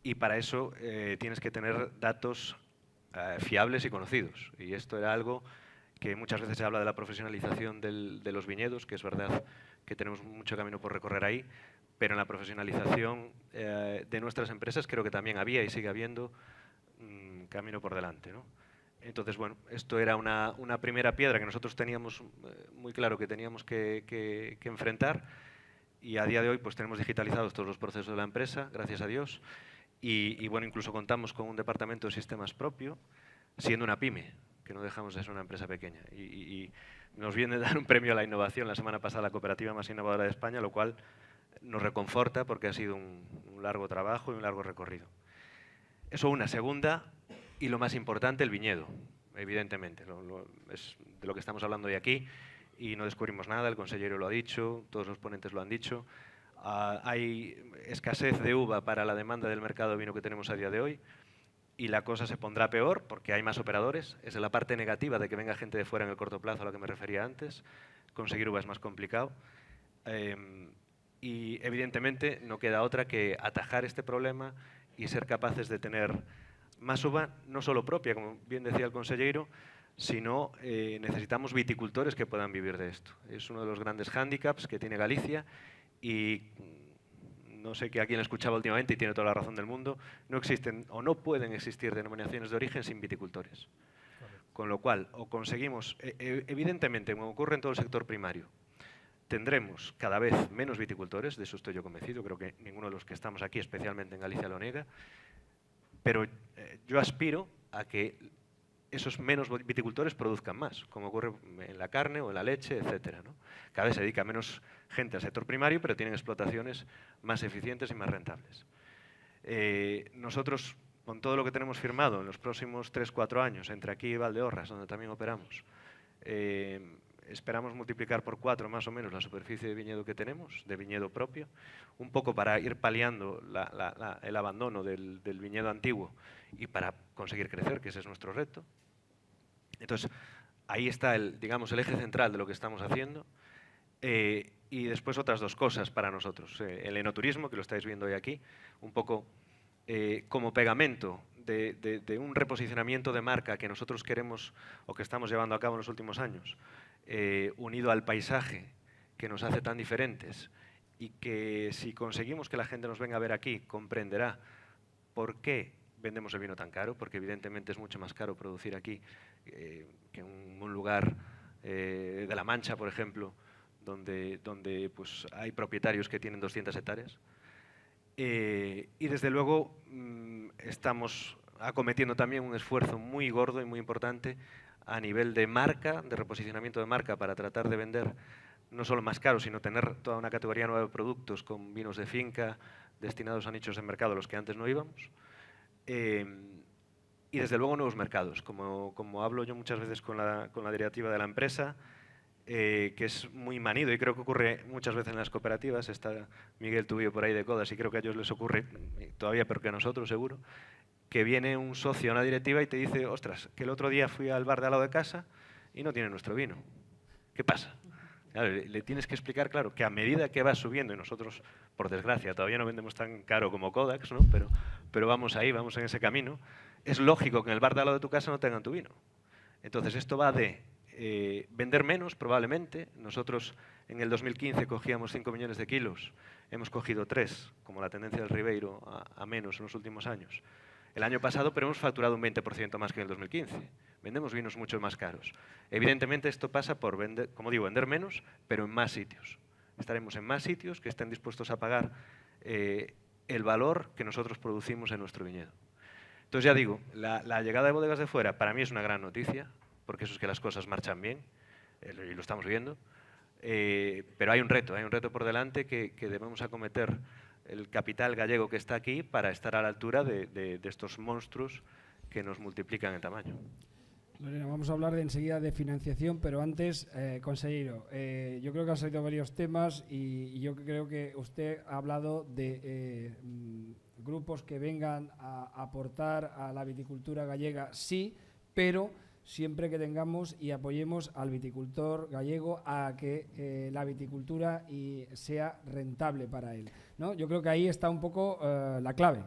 y para eso tienes que tener datos fiables y conocidos. Y esto era algo que muchas veces se habla de la profesionalización de los viñedos, que es verdad que tenemos mucho camino por recorrer ahí, pero en la profesionalización de nuestras empresas creo que también había y sigue habiendo camino por delante, ¿no? Entonces, bueno, esto era una primera piedra que nosotros teníamos muy claro que teníamos que enfrentar, y a día de hoy pues tenemos digitalizados todos los procesos de la empresa, gracias a Dios, y bueno, incluso contamos con un departamento de sistemas propio, siendo una pyme, que no dejamos de ser una empresa pequeña. Y nos viene a dar un premio a la innovación la semana pasada, la cooperativa más innovadora de España, lo cual nos reconforta porque ha sido un largo trabajo y un largo recorrido. Eso una. Segunda, Y lo más importante, el viñedo, evidentemente. Es de lo que estamos hablando hoy aquí y no descubrimos nada, el consejero lo ha dicho, todos los ponentes lo han dicho. Hay escasez de uva para la demanda del mercado de vino que tenemos a día de hoy y la cosa se pondrá peor porque hay más operadores. Esa es la parte negativa de que venga gente de fuera en el corto plazo a la que me refería antes. Conseguir uva es más complicado. Y evidentemente no queda otra que atajar este problema y ser capaces de tener más uva, no solo propia, como bien decía el consejero, sino necesitamos viticultores que puedan vivir de esto. Es uno de los grandes hándicaps que tiene Galicia y no sé que a quien escuchaba últimamente y tiene toda la razón del mundo, no existen o no pueden existir denominaciones de origen sin viticultores. Con lo cual, o conseguimos, evidentemente, como ocurre en todo el sector primario, tendremos cada vez menos viticultores, de eso estoy yo convencido, creo que ninguno de los que estamos aquí, especialmente en Galicia, lo niega, pero yo aspiro a que esos menos viticultores produzcan más, como ocurre en la carne o en la leche, etcétera, ¿no? Cada vez se dedica menos gente al sector primario, pero tienen explotaciones más eficientes y más rentables. Nosotros, con todo lo que tenemos firmado en los próximos 3-4 años, entre aquí y Valdeorras, donde también operamos, esperamos multiplicar por 4 más o menos la superficie de viñedo que tenemos, de viñedo propio, un poco para ir paliando el abandono del viñedo antiguo y para conseguir crecer, que ese es nuestro reto. Entonces, ahí está digamos, el eje central de lo que estamos haciendo. Y después otras dos cosas para nosotros. El enoturismo, que lo estáis viendo hoy aquí, un poco como pegamento de un reposicionamiento de marca que nosotros queremos o que estamos llevando a cabo en los últimos años, unido al paisaje que nos hace tan diferentes y que si conseguimos que la gente nos venga a ver aquí, comprenderá por qué vendemos el vino tan caro, porque evidentemente es mucho más caro producir aquí que en un lugar de La Mancha, por ejemplo, donde pues, hay propietarios que tienen 200 hectáreas. Y desde luego estamos acometiendo también un esfuerzo muy gordo y muy importante a nivel de marca, de reposicionamiento de marca, para tratar de vender no solo más caro, sino tener toda una categoría nueva de productos con vinos de finca destinados a nichos de mercado a los que antes no íbamos. Y desde luego nuevos mercados, como hablo yo muchas veces con la directiva de la empresa, que es muy manido y creo que ocurre muchas veces en las cooperativas. Está Miguel Tubío por ahí de codas y creo que a ellos les ocurre todavía peor que a nosotros seguro, que viene un socio a una directiva y te dice, ostras, que el otro día fui al bar de al lado de casa y no tiene nuestro vino. ¿Qué pasa? Claro, le tienes que explicar, claro, que a medida que va subiendo, y nosotros, por desgracia, todavía no vendemos tan caro como Kodax, ¿no? pero vamos ahí, vamos en ese camino, es lógico que en el bar de al lado de tu casa no tengan tu vino. Entonces esto va de vender menos, probablemente. Nosotros en el 2015 cogíamos 5 millones de kilos, hemos cogido 3, como la tendencia del Ribeiro, a menos en los últimos años. El año pasado, pero hemos facturado un 20% más que en el 2015. Vendemos vinos mucho más caros. Evidentemente esto pasa por vender, como digo, vender menos, pero en más sitios. Estaremos en más sitios que estén dispuestos a pagar el valor que nosotros producimos en nuestro viñedo. Entonces ya digo, la llegada de bodegas de fuera para mí es una gran noticia, porque eso es que las cosas marchan bien, y lo estamos viendo, pero hay un reto por delante que debemos acometer el capital gallego que está aquí para estar a la altura de estos monstruos que nos multiplican en tamaño. Lorena, vamos a hablar enseguida de financiación, pero antes, consejero, yo creo que han salido varios temas y yo creo que usted ha hablado de grupos que vengan a aportar a la viticultura gallega, sí, pero siempre que tengamos y apoyemos al viticultor gallego a que la viticultura sea rentable para él, ¿no? Yo creo que ahí está un poco la clave.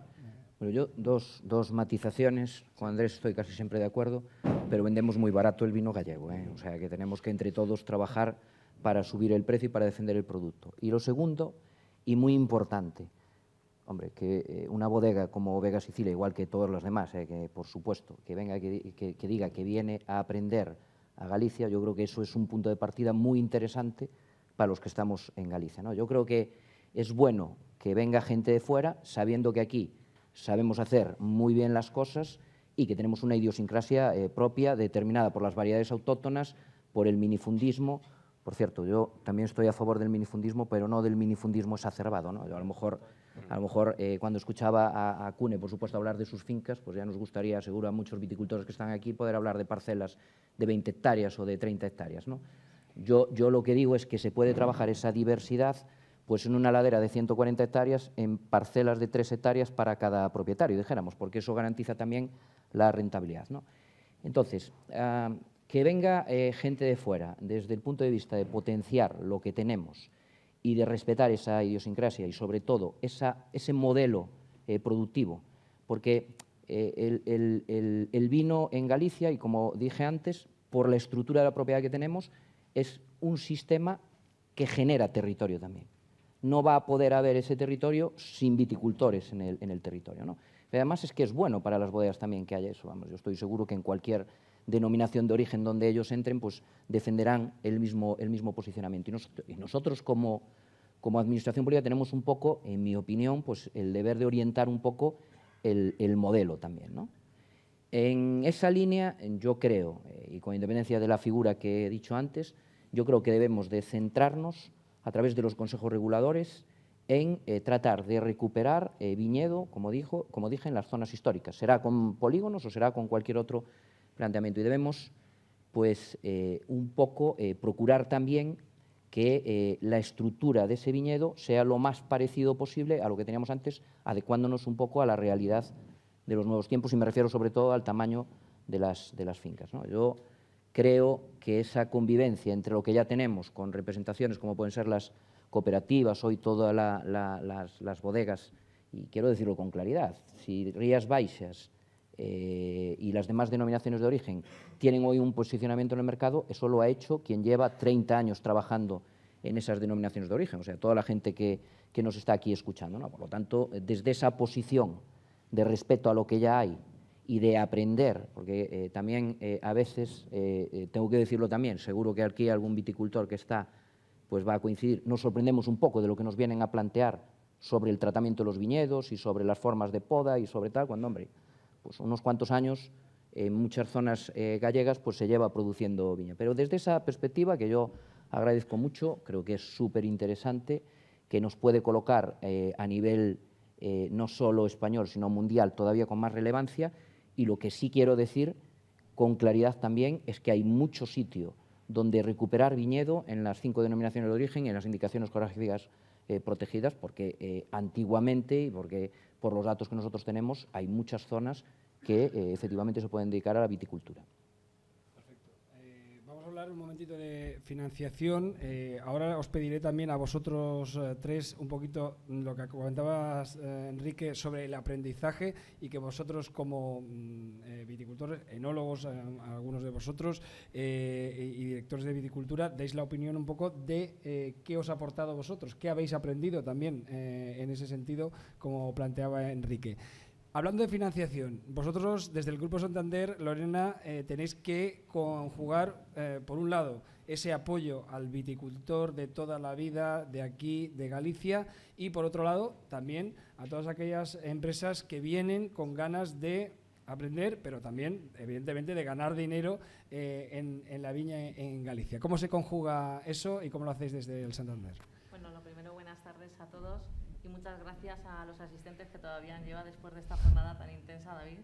Bueno, yo dos matizaciones, con Andrés estoy casi siempre de acuerdo, pero vendemos muy barato el vino gallego, o sea que tenemos que entre todos trabajar para subir el precio y para defender el producto. Y lo segundo, y muy importante, hombre, que una bodega como Vega Sicilia, igual que todas las demás, que por supuesto, que venga, que diga que viene a aprender a Galicia, yo creo que eso es un punto de partida muy interesante para los que estamos en Galicia, ¿no? Yo creo que es bueno que venga gente de fuera, sabiendo que aquí sabemos hacer muy bien las cosas y que tenemos una idiosincrasia propia determinada por las variedades autóctonas, por el minifundismo, Por cierto, yo también estoy a favor del minifundismo, pero no del minifundismo exacerbado, ¿no? Yo a lo mejor cuando escuchaba a Cune, por supuesto, hablar de sus fincas, pues ya nos gustaría, seguro a muchos viticultores que están aquí, poder hablar de parcelas de 20 hectáreas o de 30 hectáreas, ¿no? Yo lo que digo es que se puede trabajar esa diversidad pues en una ladera de 140 hectáreas en parcelas de 3 hectáreas para cada propietario, dijéramos, porque eso garantiza también la rentabilidad, ¿no? Entonces, que venga gente de fuera, desde el punto de vista de potenciar lo que tenemos y de respetar esa idiosincrasia y, sobre todo, ese modelo productivo, porque el vino en Galicia, y como dije antes, por la estructura de la propiedad que tenemos, es un sistema que genera territorio también. No va a poder haber ese territorio sin viticultores en el territorio, ¿no? Pero además es que es bueno para las bodegas también que haya eso. Vamos, yo estoy seguro que en cualquier denominación de origen donde ellos entren, pues defenderán el mismo posicionamiento. Y nosotros como administración pública tenemos un poco, en mi opinión, pues el deber de orientar un poco el modelo también, ¿no? En esa línea, yo creo, y con independencia de la figura que he dicho antes, yo creo que debemos de centrarnos a través de los consejos reguladores en tratar de recuperar viñedo, como dije, en las zonas históricas. Será con polígonos o será con cualquier otro planteamiento. Y debemos, pues, un poco procurar también que la estructura de ese viñedo sea lo más parecido posible a lo que teníamos antes, adecuándonos un poco a la realidad de los nuevos tiempos, y me refiero sobre todo al tamaño de las fincas, ¿no? Yo creo que esa convivencia entre lo que ya tenemos con representaciones como pueden ser las cooperativas, hoy todas las bodegas, y quiero decirlo con claridad, si Rías Baixas y las demás denominaciones de origen tienen hoy un posicionamiento en el mercado, eso lo ha hecho quien lleva 30 años trabajando en esas denominaciones de origen, o sea, toda la gente que nos está aquí escuchando, ¿no? Por lo tanto, desde esa posición de respeto a lo que ya hay y de aprender, porque también a veces, tengo que decirlo también, seguro que aquí algún viticultor que está, pues va a coincidir, nos sorprendemos un poco de lo que nos vienen a plantear sobre el tratamiento de los viñedos y sobre las formas de poda y sobre tal, cuando, hombre, pues unos cuantos años en muchas zonas gallegas pues se lleva produciendo viña. Pero desde esa perspectiva, que yo agradezco mucho, creo que es súper interesante, que nos puede colocar a nivel no solo español, sino mundial, todavía con más relevancia. Y lo que sí quiero decir con claridad también es que hay mucho sitio donde recuperar viñedo en las 5 denominaciones de origen y en las indicaciones geográficas protegidas, porque antiguamente, y porque por los datos que nosotros tenemos, hay muchas zonas que efectivamente se pueden dedicar a la viticultura. Vamos a hablar un momentito de financiación. Ahora os pediré también a vosotros tres un poquito lo que comentabas, Enrique, sobre el aprendizaje, y que vosotros como viticultores, enólogos, algunos de vosotros, y directores de viticultura, deis la opinión un poco de qué os ha aportado vosotros, qué habéis aprendido también en ese sentido, como planteaba Enrique. Hablando de financiación, vosotros desde el Grupo Santander, Lorena, tenéis que conjugar, por un lado, ese apoyo al viticultor de toda la vida de aquí, de Galicia, y por otro lado, también a todas aquellas empresas que vienen con ganas de aprender, pero también, evidentemente, de ganar dinero en la viña en Galicia. ¿Cómo se conjuga eso y cómo lo hacéis desde el Santander? Bueno, lo primero, buenas tardes a todos. Y muchas gracias a los asistentes que todavía han llevado después de esta jornada tan intensa, David,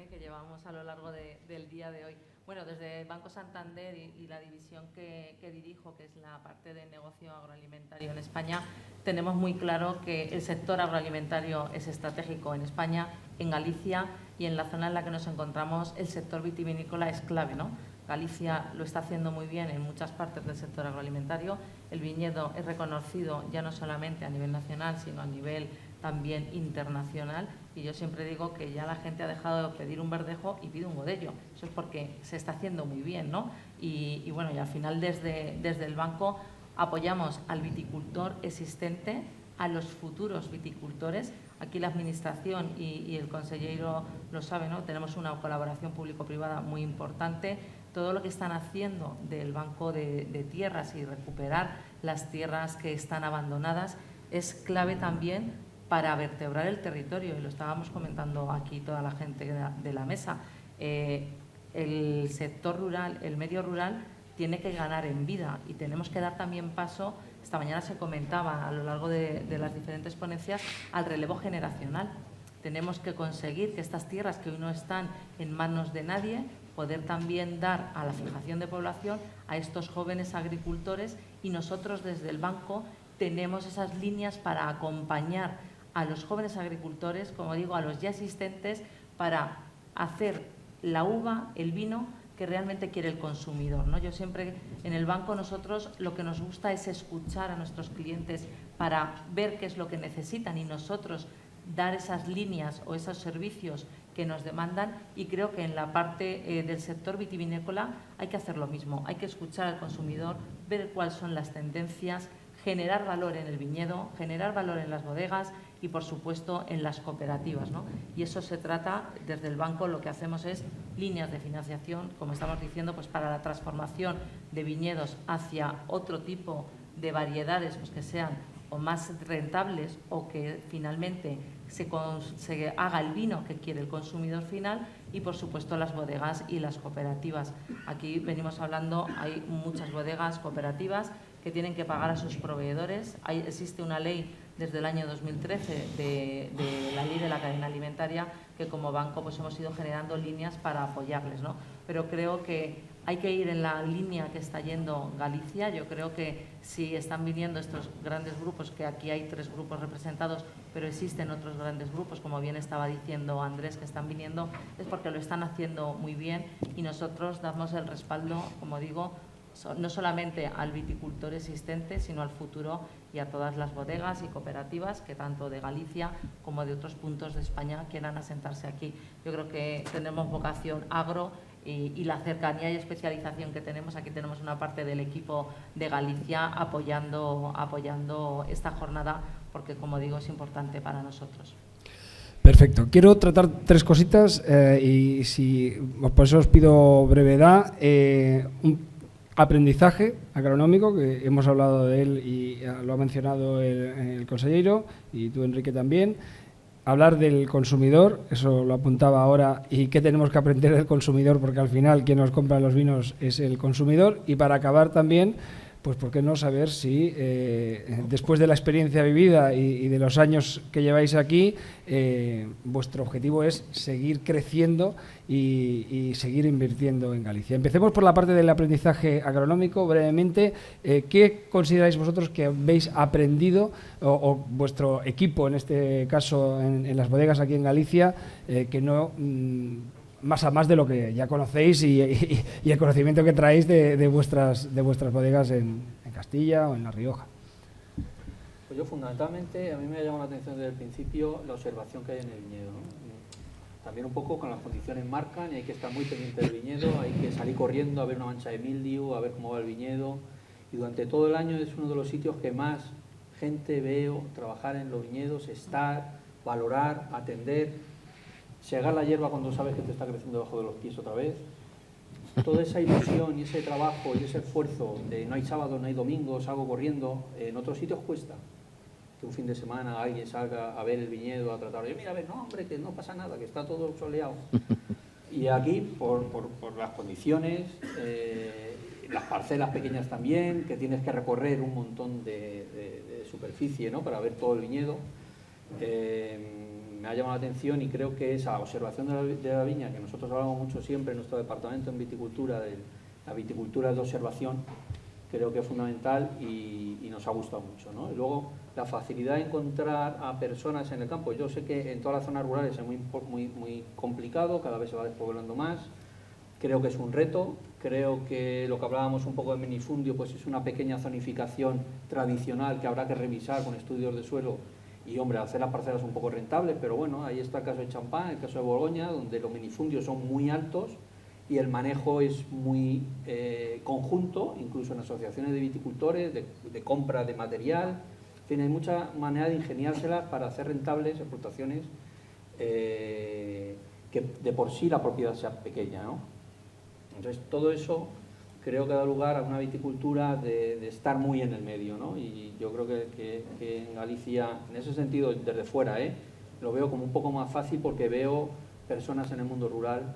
que llevamos a lo largo del día de hoy. Bueno, desde el Banco Santander y la división que dirijo, que es la parte de negocio agroalimentario en España, tenemos muy claro que el sector agroalimentario es estratégico en España, en Galicia, y en la zona en la que nos encontramos el sector vitivinícola es clave, ¿no? Galicia lo está haciendo muy bien en muchas partes del sector agroalimentario. El viñedo es reconocido ya no solamente a nivel nacional, sino a nivel también internacional. Y yo siempre digo que ya la gente ha dejado de pedir un verdejo y pide un godello. Eso es porque se está haciendo muy bien, ¿no? Y bueno, y al final desde el banco apoyamos al viticultor existente, a los futuros viticultores. Aquí la Administración y el consejero lo sabe, ¿no? Tenemos una colaboración público-privada muy importante. Todo lo que están haciendo del Banco de Tierras y recuperar las tierras que están abandonadas es clave también para vertebrar el territorio, y lo estábamos comentando aquí toda la gente de la mesa. El sector rural, el medio rural, tiene que ganar en vida y tenemos que dar también paso, esta mañana se comentaba a lo largo de las diferentes ponencias, al relevo generacional. Tenemos que conseguir que estas tierras que hoy no están en manos de nadie, poder también dar a la fijación de población a estos jóvenes agricultores, y nosotros desde el banco tenemos esas líneas para acompañar a los jóvenes agricultores, como digo, a los ya existentes, para hacer la uva, el vino que realmente quiere el consumidor, ¿no? Yo siempre en el banco, nosotros lo que nos gusta es escuchar a nuestros clientes para ver qué es lo que necesitan y nosotros dar esas líneas o esos servicios que nos demandan, y creo que en la parte del sector vitivinícola hay que hacer lo mismo, hay que escuchar al consumidor, ver cuáles son las tendencias, generar valor en el viñedo, generar valor en las bodegas y, por supuesto, en las cooperativas, ¿no? Y eso se trata, desde el banco lo que hacemos es líneas de financiación, como estamos diciendo, pues para la transformación de viñedos hacia otro tipo de variedades, pues que sean o más rentables o que finalmente se haga el vino que quiere el consumidor final, y por supuesto las bodegas y las cooperativas. Aquí venimos hablando, hay muchas bodegas cooperativas que tienen que pagar a sus proveedores. Existe una ley desde el año 2013 de la ley de la cadena alimentaria que como banco pues hemos ido generando líneas para apoyarles, ¿no? Pero creo que hay que ir en la línea que está yendo Galicia. Yo creo que si están viniendo estos grandes grupos, que aquí hay 3 grupos representados, pero existen otros grandes grupos, como bien estaba diciendo Andrés, que están viniendo, es porque lo están haciendo muy bien, y nosotros damos el respaldo, como digo, no solamente al viticultor existente, sino al futuro y a todas las bodegas y cooperativas que tanto de Galicia como de otros puntos de España quieran asentarse aquí. Yo creo que tenemos vocación agro, y la cercanía y especialización que tenemos, aquí tenemos una parte del equipo de Galicia apoyando esta jornada, porque, como digo, es importante para nosotros. Perfecto. Quiero tratar 3 cositas y por eso os pido brevedad. Un aprendizaje agronómico, que hemos hablado de él y lo ha mencionado el consejero y tú, Enrique, también. Hablar del consumidor, eso lo apuntaba ahora, y qué tenemos que aprender del consumidor, porque al final quien nos compra los vinos es el consumidor. Y para acabar también, pues por qué no saber si después de la experiencia vivida y de los años que lleváis aquí, vuestro objetivo es seguir creciendo y seguir invirtiendo en Galicia. Empecemos por la parte del aprendizaje agronómico, brevemente. ¿Qué consideráis vosotros que habéis aprendido, o vuestro equipo, en este caso en las bodegas aquí en Galicia, que no... más de lo que ya conocéis y el conocimiento que traéis de vuestras bodegas en Castilla o en La Rioja? Pues yo, fundamentalmente, a mí me ha llamado la atención desde el principio la observación que hay en el viñedo, ¿no? También un poco con las condiciones marcan, y hay que estar muy pendiente del viñedo, hay que salir corriendo a ver una mancha de mildiu, a ver cómo va el viñedo, y durante todo el año es uno de los sitios que más gente veo trabajar en los viñedos, estar, valorar, atender, segar la hierba cuando sabes que te está creciendo debajo de los pies otra vez. Toda esa ilusión y ese trabajo y ese esfuerzo de no hay sábado, no hay domingo, salgo corriendo, en otros sitios cuesta. Que un fin de semana alguien salga a ver el viñedo, a tratar de, mira, a ver, no, hombre, que no pasa nada, que está todo soleado. Y aquí, por las condiciones, las parcelas pequeñas también, que tienes que recorrer un montón de superficie, ¿no?, para ver todo el viñedo, me ha llamado la atención, y creo que esa observación de la viña, que nosotros hablamos mucho siempre en nuestro departamento en viticultura, de la viticultura de observación, creo que es fundamental y nos ha gustado mucho, ¿no? Y luego, la facilidad de encontrar a personas en el campo. Yo sé que en todas las zonas rurales es muy complicado, cada vez se va despoblando más. Creo que es un reto, creo que lo que hablábamos un poco de minifundio, pues es una pequeña zonificación tradicional que habrá que revisar con estudios de suelo y, hombre, hacer las parcelas un poco rentables, pero bueno, ahí está el caso de Champagne, el caso de Borgoña, donde los minifundios son muy altos y el manejo es muy conjunto, incluso en asociaciones de viticultores, de compra de material. En fin, hay mucha manera de ingeniárselas para hacer rentables explotaciones que de por sí la propiedad sea pequeña, ¿no? Entonces, todo eso creo que da lugar a una viticultura de estar muy en el medio, ¿no? Y yo creo que en Galicia, en ese sentido, desde fuera, lo veo como un poco más fácil, porque veo personas en el mundo rural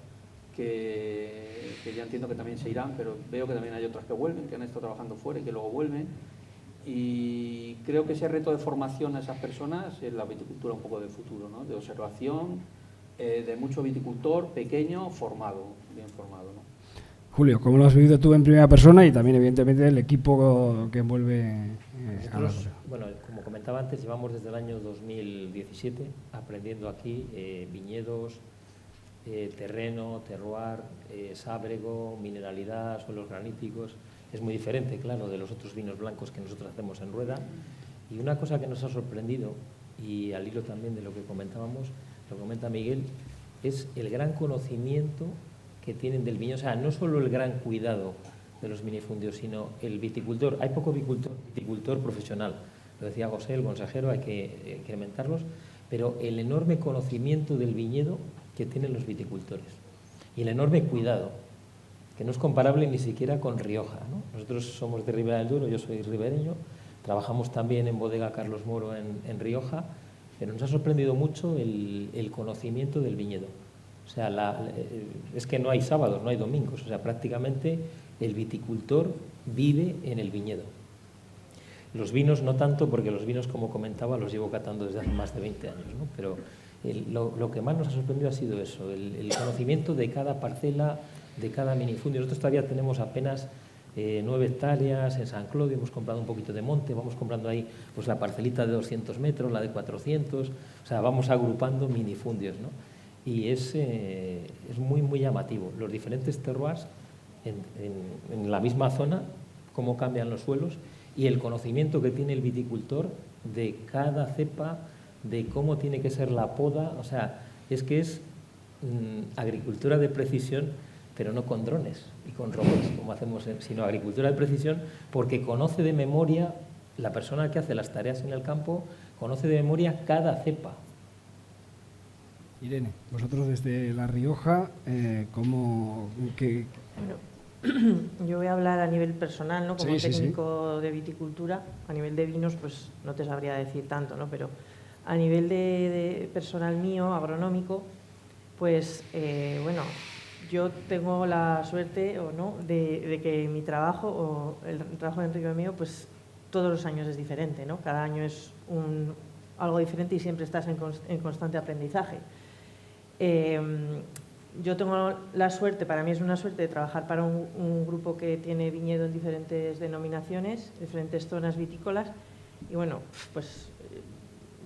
que ya entiendo que también se irán, pero veo que también hay otras que vuelven, que han estado trabajando fuera y que luego vuelven. Y creo que ese reto de formación a esas personas es la viticultura un poco del futuro, ¿no? De observación, de mucho viticultor pequeño, formado, bien formado, ¿no? Julio, ¿cómo lo has vivido tú en primera persona y también, evidentemente, el equipo que envuelve a la Nosotros, bueno, como comentaba antes, llevamos desde el año 2017 aprendiendo aquí viñedos, terreno, terroir, sábrego, mineralidad, suelos graníticos. Es muy diferente, claro, de los otros vinos blancos que nosotros hacemos en rueda. Y una cosa que nos ha sorprendido, y al hilo también de lo que comentábamos, lo que comenta Miguel, es el gran conocimiento que tienen del viñedo. O sea, no solo el gran cuidado de los minifundios, sino el viticultor. Hay poco viticultor profesional. Lo decía José, el consejero, hay que incrementarlos, pero el enorme conocimiento del viñedo que tienen los viticultores y el enorme cuidado, que no es comparable ni siquiera con Rioja, ¿no? Nosotros somos de Ribera del Duero, yo soy ribereño, trabajamos también en bodega Carlos Moro en Rioja, pero nos ha sorprendido mucho el conocimiento del viñedo. O sea, es que no hay sábados, no hay domingos, o sea, prácticamente el viticultor vive en el viñedo. Los vinos no tanto, porque los vinos, como comentaba, los llevo catando desde hace más de 20 años, ¿no? Pero lo que más nos ha sorprendido ha sido eso, el conocimiento de cada parcela, de cada minifundio. Nosotros todavía tenemos apenas 9 hectáreas en San Clodio, hemos comprado un poquito de monte, vamos comprando ahí pues la parcelita de 200 metros, la de 400, o sea, vamos agrupando minifundios, ¿no? Y es muy, muy llamativo. Los diferentes terroirs en la misma zona, cómo cambian los suelos y el conocimiento que tiene el viticultor de cada cepa, de cómo tiene que ser la poda. O sea, es que es agricultura de precisión, pero no con drones y con robots, como hacemos, sino agricultura de precisión, porque conoce de memoria, la persona que hace las tareas en el campo, conoce de memoria cada cepa. Irene, vosotros desde La Rioja, ¿cómo...? Bueno, yo voy a hablar a nivel personal, ¿no? Como técnico de viticultura. A nivel de vinos, pues no te sabría decir tanto, ¿no? Pero a nivel de personal mío, agronómico, pues, bueno, yo tengo la suerte, o no, de que mi trabajo, o el trabajo de Enrique mío, pues todos los años es diferente, ¿no? Cada año es algo diferente y siempre estás en constante aprendizaje. Yo tengo la suerte, para mí es una suerte, de trabajar para un grupo que tiene viñedo en diferentes denominaciones, diferentes zonas vitícolas, y bueno, pues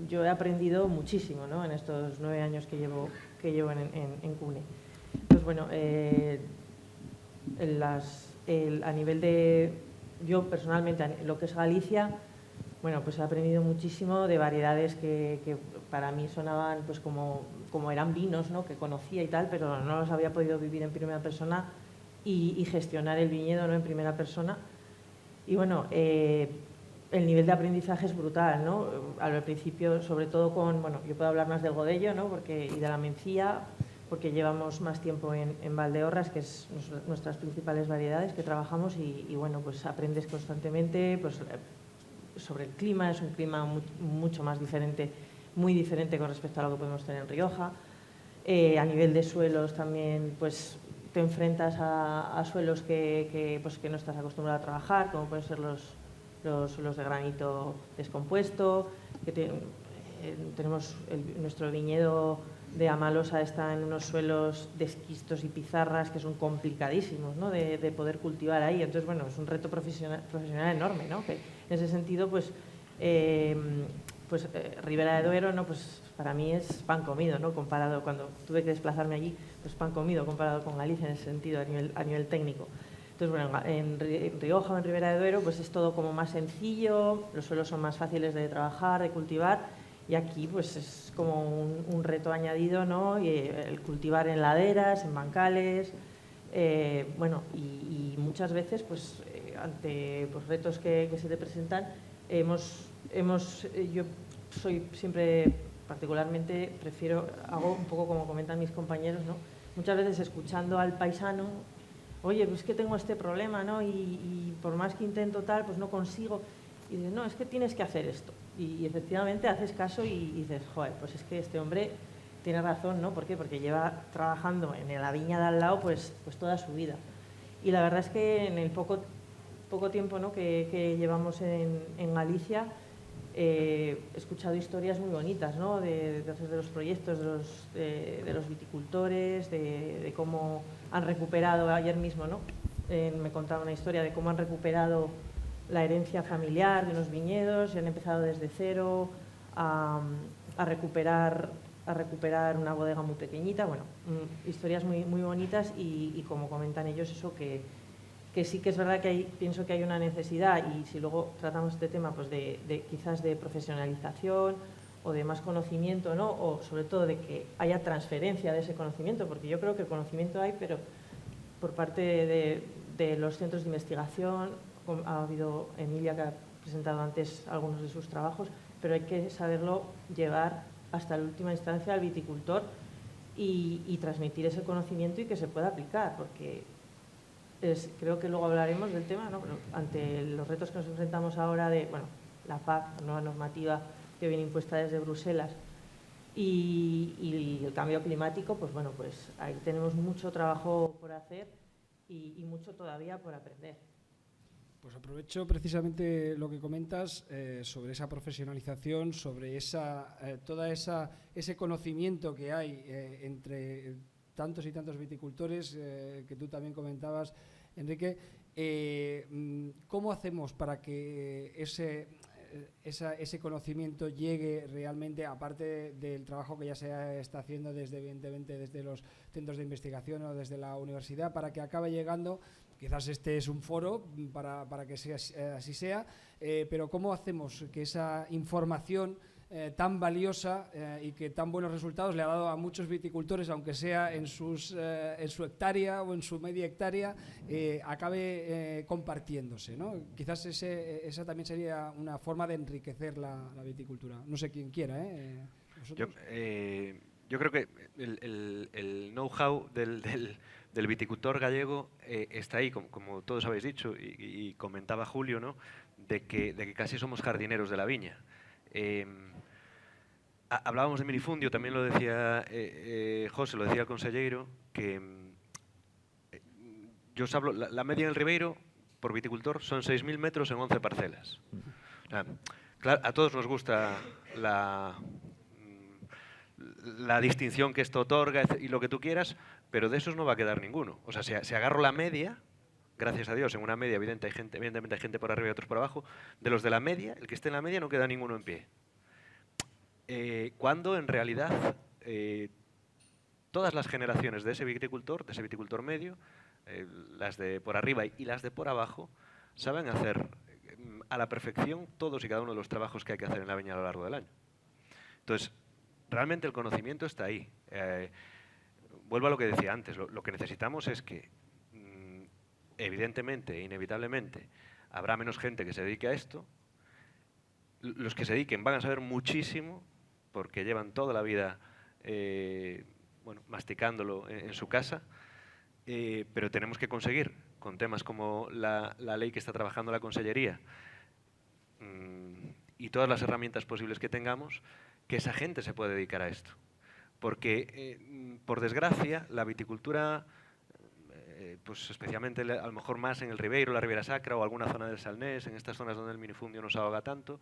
yo he aprendido muchísimo, ¿no? En estos 9 años que llevo en CUNE. Pues bueno, a nivel de, yo personalmente, lo que es Galicia, bueno, pues he aprendido muchísimo de variedades que para mí sonaban pues como eran vinos, ¿no? Que conocía y tal, pero no los había podido vivir en primera persona y gestionar el viñedo, ¿no? En primera persona. Y bueno, el nivel de aprendizaje es brutal, ¿no? Al principio, sobre todo bueno, yo puedo hablar más del Godello, ¿no? Y de la Mencía, porque llevamos más tiempo en Valdeorras, que es nuestras principales variedades que trabajamos, y bueno, pues aprendes constantemente, pues sobre el clima. Es un clima mucho más diferente, muy diferente con respecto a lo que podemos tener en Rioja. A nivel de suelos también, pues te enfrentas a suelos que no estás acostumbrado a trabajar, como pueden ser los suelos de granito descompuesto. Tenemos nuestro viñedo de Amalosa está en unos suelos de esquistos y pizarras que son complicadísimos, ¿no? de poder cultivar ahí. Entonces, bueno, es un reto profesional enorme, ¿no? Que en ese sentido, pues Ribera de Duero, ¿no? Pues para mí es pan comido, ¿no? Comparado, cuando tuve que desplazarme allí, pues pan comido comparado con Galicia en ese sentido, a nivel técnico. Entonces, bueno, en Rioja o en Ribera de Duero, pues es todo como más sencillo, los suelos son más fáciles de trabajar, de cultivar. Y aquí pues es como un reto añadido, ¿no? Y el cultivar en laderas, en bancales, bueno, y muchas veces pues ante pues, retos que se te presentan, yo soy siempre, particularmente, hago un poco como comentan mis compañeros, ¿no? Muchas veces escuchando al paisano, oye, pues que tengo este problema, ¿no? Y por más que intento tal, pues no consigo. Y dices, no, es que tienes que hacer esto. Y efectivamente haces caso y dices, joder, pues es que este hombre tiene razón, ¿no? ¿Por qué? Porque lleva trabajando en la viña de al lado pues toda su vida. Y la verdad es que en el poco tiempo, ¿no?, que llevamos en Galicia, he escuchado historias muy bonitas, ¿no?, de los proyectos de los viticultores, de cómo han recuperado, ayer mismo, ¿no?, me contaba una historia de cómo han recuperado la herencia familiar de los viñedos y han empezado desde cero a recuperar una bodega muy pequeñita. Bueno, historias muy, muy bonitas y como comentan ellos, eso que sí que es verdad que pienso que hay una necesidad, y si luego tratamos este tema pues quizás de profesionalización o de más conocimiento, ¿no?, o sobre todo de que haya transferencia de ese conocimiento, porque yo creo que conocimiento hay, pero por parte de los centros de investigación, ha habido Emilia que ha presentado antes algunos de sus trabajos, pero hay que saberlo llevar hasta la última instancia al viticultor y transmitir ese conocimiento y que se pueda aplicar, porque creo que luego hablaremos del tema, ¿no?, pero ante los retos que nos enfrentamos ahora de la PAC, la nueva normativa que viene impuesta desde Bruselas, y el cambio climático, pues ahí tenemos mucho trabajo por hacer y mucho todavía por aprender. Pues aprovecho precisamente lo que comentas sobre esa profesionalización, sobre ese conocimiento que hay entre tantos y tantos viticultores que tú también comentabas, Enrique. ¿Cómo hacemos para que ese conocimiento llegue realmente, aparte del trabajo que ya se está haciendo evidentemente desde los centros de investigación o desde la universidad, para que acabe llegando? Quizás este es un foro para que así sea, pero ¿cómo hacemos que esa información tan valiosa y que tan buenos resultados le ha dado a muchos viticultores, aunque sea en su hectárea o en su media hectárea, acabe compartiéndose, ¿no? Quizás esa también sería una forma de enriquecer la viticultura. No sé quién quiera, Yo creo que el know-how del viticultor gallego está ahí, como todos habéis dicho, y comentaba Julio, ¿no?, de que casi somos jardineros de la viña. Hablábamos de minifundio, también lo decía José, lo decía el conselleiro, que yo os hablo, la media en el Ribeiro, por viticultor, son 6.000 metros en 11 parcelas. Claro, a todos nos gusta la distinción que esto otorga y lo que tú quieras, pero de esos no va a quedar ninguno. O sea, si agarro la media, gracias a Dios, en una media evidentemente hay gente por arriba y otros por abajo, de los de la media, el que esté en la media no queda ninguno en pie. Cuando en realidad todas las generaciones de ese viticultor medio, las de por arriba y las de por abajo, saben hacer a la perfección todos y cada uno de los trabajos que hay que hacer en la viña a lo largo del año. Entonces, realmente el conocimiento está ahí. Vuelvo a lo que decía antes, lo que necesitamos es que, evidentemente e inevitablemente, habrá menos gente que se dedique a esto. Los que se dediquen van a saber muchísimo, porque llevan toda la vida masticándolo en su casa, pero tenemos que conseguir, con temas como la ley que está trabajando la Consellería y todas las herramientas posibles que tengamos, que esa gente se pueda dedicar a esto. Porque, por desgracia, la viticultura, pues especialmente a lo mejor más en el Ribeiro, la Ribera Sacra o alguna zona del Salnés, en estas zonas donde el minifundio nos ahoga tanto,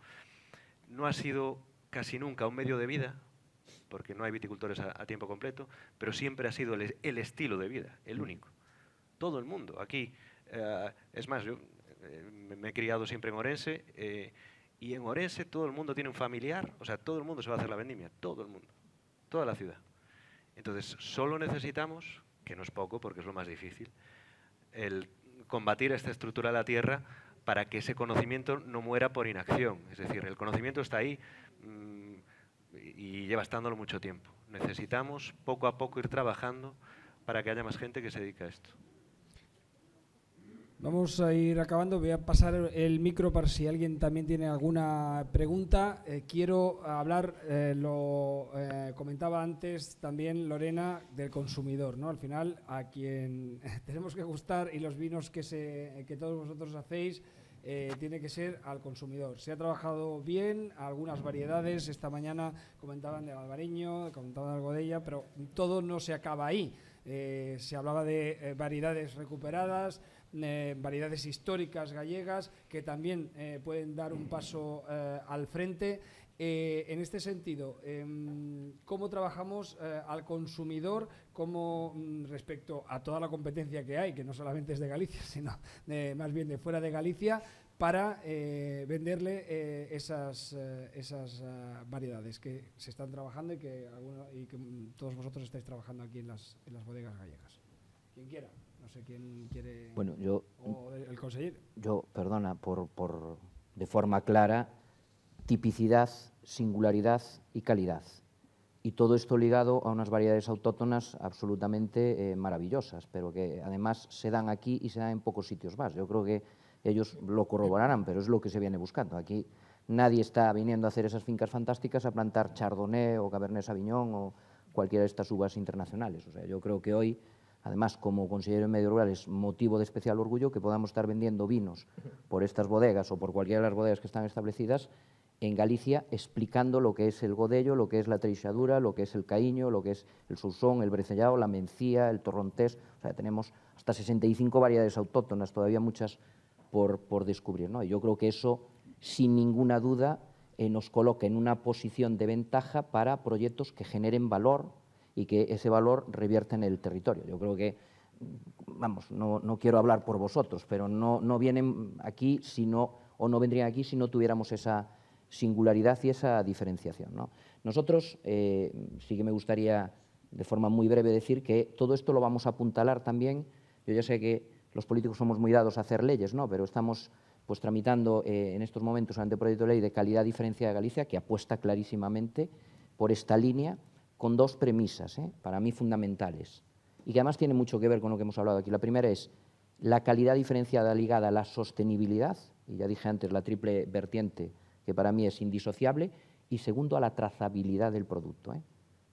no ha sido casi nunca un medio de vida, porque no hay viticultores a tiempo completo, pero siempre ha sido el estilo de vida, el único. Todo el mundo, aquí, es más, yo me he criado siempre en Orense, y en Orense todo el mundo tiene un familiar, o sea, todo el mundo se va a hacer la vendimia, todo el mundo, toda la ciudad. Entonces, solo necesitamos, que no es poco porque es lo más difícil, el combatir esta estructura de la tierra para que ese conocimiento no muera por inacción. Es decir, el conocimiento está ahí y lleva estándolo mucho tiempo. Necesitamos poco a poco ir trabajando para que haya más gente que se dedique a esto. Vamos a ir acabando. Voy a pasar el micro para si alguien también tiene alguna pregunta. Quiero hablar, lo comentaba antes también Lorena, del consumidor, ¿no? Al final, a quien tenemos que gustar, y los vinos que todos vosotros hacéis, tiene que ser al consumidor. Se ha trabajado bien, algunas variedades, esta mañana comentaban del albariño, comentaban algo de ella, pero todo no se acaba ahí. Se hablaba de variedades recuperadas, variedades históricas gallegas que también pueden dar un paso al frente. En este sentido, ¿cómo trabajamos al consumidor respecto a toda la competencia que hay, que no solamente es de Galicia, sino más bien de fuera de Galicia, para venderle esas variedades que se están trabajando y que todos vosotros estáis trabajando aquí en las bodegas gallegas? Quien quiera, no sé quién quiere. Bueno, o el consejero. Yo, perdona, de forma clara, tipicidad, singularidad y calidad. Y todo esto ligado a unas variedades autóctonas absolutamente maravillosas, pero que además se dan aquí y se dan en pocos sitios más. Yo creo que ellos lo corroborarán, pero es lo que se viene buscando. Aquí nadie está viniendo a hacer esas fincas fantásticas a plantar Chardonnay o Cabernet Sauvignon o cualquiera de estas uvas internacionales. O sea, yo creo que hoy, además, como consejero de Medio Rural, es motivo de especial orgullo que podamos estar vendiendo vinos por estas bodegas o por cualquiera de las bodegas que están establecidas en Galicia, explicando lo que es el godello, lo que es la treixadura, lo que es el caíño, lo que es el sousón, el brecellao, la mencía, el torrontés. O sea, tenemos hasta 65 variedades autóctonas, todavía muchas por descubrir, ¿no? Y yo creo que eso, sin ninguna duda, nos coloca en una posición de ventaja para proyectos que generen valor y que ese valor revierta en el territorio. Yo creo que, vamos, no quiero hablar por vosotros, pero no vienen aquí o no vendrían aquí si no tuviéramos esa singularidad y esa diferenciación, ¿no? Nosotros, sí que me gustaría de forma muy breve decir que todo esto lo vamos a apuntalar también. Yo ya sé que los políticos somos muy dados a hacer leyes, ¿no? Pero estamos pues tramitando en estos momentos un anteproyecto de ley de calidad diferenciada de Galicia que apuesta clarísimamente por esta línea con dos premisas, para mí fundamentales, y que además tiene mucho que ver con lo que hemos hablado aquí. La primera es la calidad diferenciada ligada a la sostenibilidad, y ya dije antes la triple vertiente que para mí es indisociable, y segundo, a la trazabilidad del producto.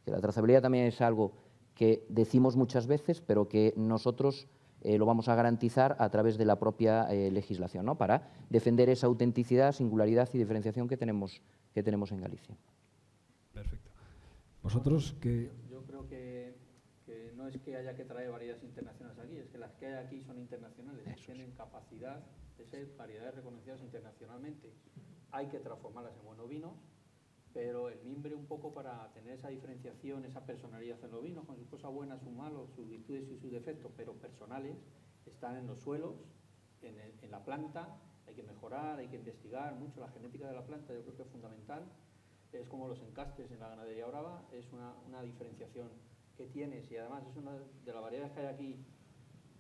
Que la trazabilidad también es algo que decimos muchas veces, pero que nosotros lo vamos a garantizar a través de la propia legislación, ¿no? Para defender esa autenticidad, singularidad y diferenciación que tenemos en Galicia. Perfecto. ¿Vosotros qué? Yo creo que no es que haya que traer variedades internacionales aquí, es que las que hay aquí son internacionales y tienen capacidad de ser variedades reconocidas internacionalmente. Hay que transformarlas en buenos vinos, pero el mimbre un poco para tener esa diferenciación, esa personalidad en los vinos, con sus cosas buenas, sus malos, sus virtudes y sus defectos, pero personales, están en los suelos, en la planta. Hay que mejorar, hay que investigar mucho la genética de la planta, yo creo que es fundamental. Es como los encastes en la ganadería brava, es una diferenciación que tienes, y además es una de las variedades que hay aquí,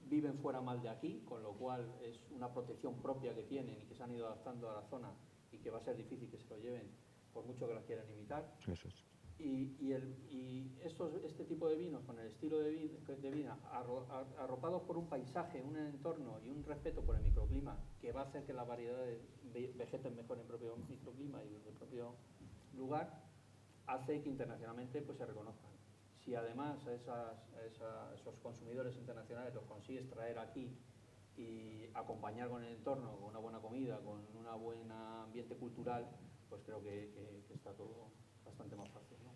viven fuera mal de aquí, con lo cual es una protección propia que tienen y que se han ido adaptando a la zona y que va a ser difícil que se lo lleven por mucho que las quieran imitar. Eso es. Este tipo de vinos, con el estilo de vida, arropados por un paisaje, un entorno y un respeto por el microclima, que va a hacer que las variedades vegeten mejor en el propio microclima y en el propio lugar, hace que internacionalmente pues se reconozcan. Si además a esos consumidores internacionales los consigues traer aquí y acompañar con el entorno, con una buena comida, con un buen ambiente cultural, pues creo que está todo bastante más fácil, ¿no?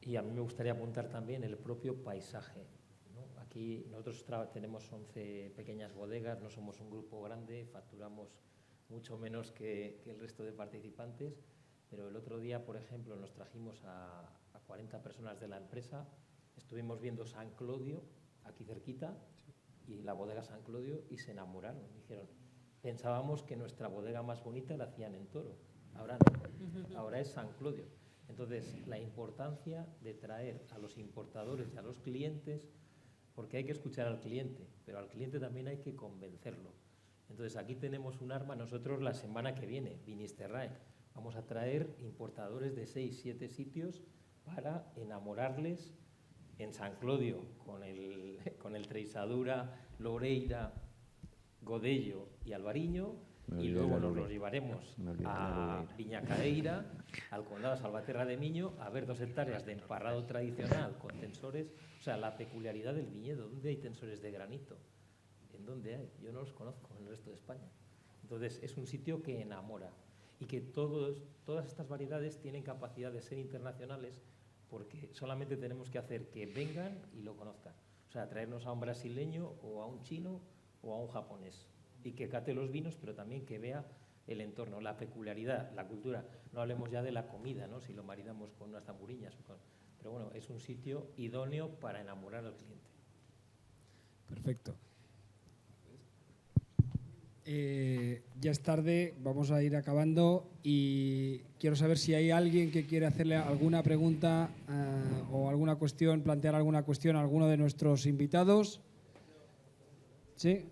Y a mí me gustaría apuntar también el propio paisaje, ¿no? Aquí nosotros tenemos 11 pequeñas bodegas, no somos un grupo grande, facturamos mucho menos que el resto de participantes, pero el otro día, por ejemplo, nos trajimos a 40 personas de la empresa, estuvimos viendo San Clodio, aquí cerquita, y la bodega San Clodio, y se enamoraron. Dijeron, pensábamos que nuestra bodega más bonita la hacían en Toro, ahora no, ahora es San Clodio. Entonces, la importancia de traer a los importadores y a los clientes, porque hay que escuchar al cliente, pero al cliente también hay que convencerlo. Entonces, aquí tenemos un arma. Nosotros la semana que viene, Vinisterrae, vamos a traer importadores de 6, 7 sitios para enamorarles en San Clodio con el Treixadura, Loureira, Godello y Albariño, y luego nos los llevaremos a Viñacadeira, al Condado de Salvaterra de Miño, a ver 2 hectáreas de emparrado tradicional con tensores. O sea, la peculiaridad del viñedo. ¿Dónde hay tensores de granito? ¿En dónde hay? Yo no los conozco en el resto de España. Entonces, es un sitio que enamora y que todas estas variedades tienen capacidad de ser internacionales porque solamente tenemos que hacer que vengan y lo conozcan. O sea, traernos a un brasileño o a un chino o a un japonés y que cate los vinos, pero también que vea el entorno, la peculiaridad, la cultura. No hablemos ya de la comida, ¿no? Si lo maridamos con unas zamburiñas. Pero bueno, es un sitio idóneo para enamorar al cliente. Perfecto. Ya es tarde, vamos a ir acabando y quiero saber si hay alguien que quiere hacerle alguna pregunta o alguna cuestión, plantear alguna cuestión a alguno de nuestros invitados. ¿Sí?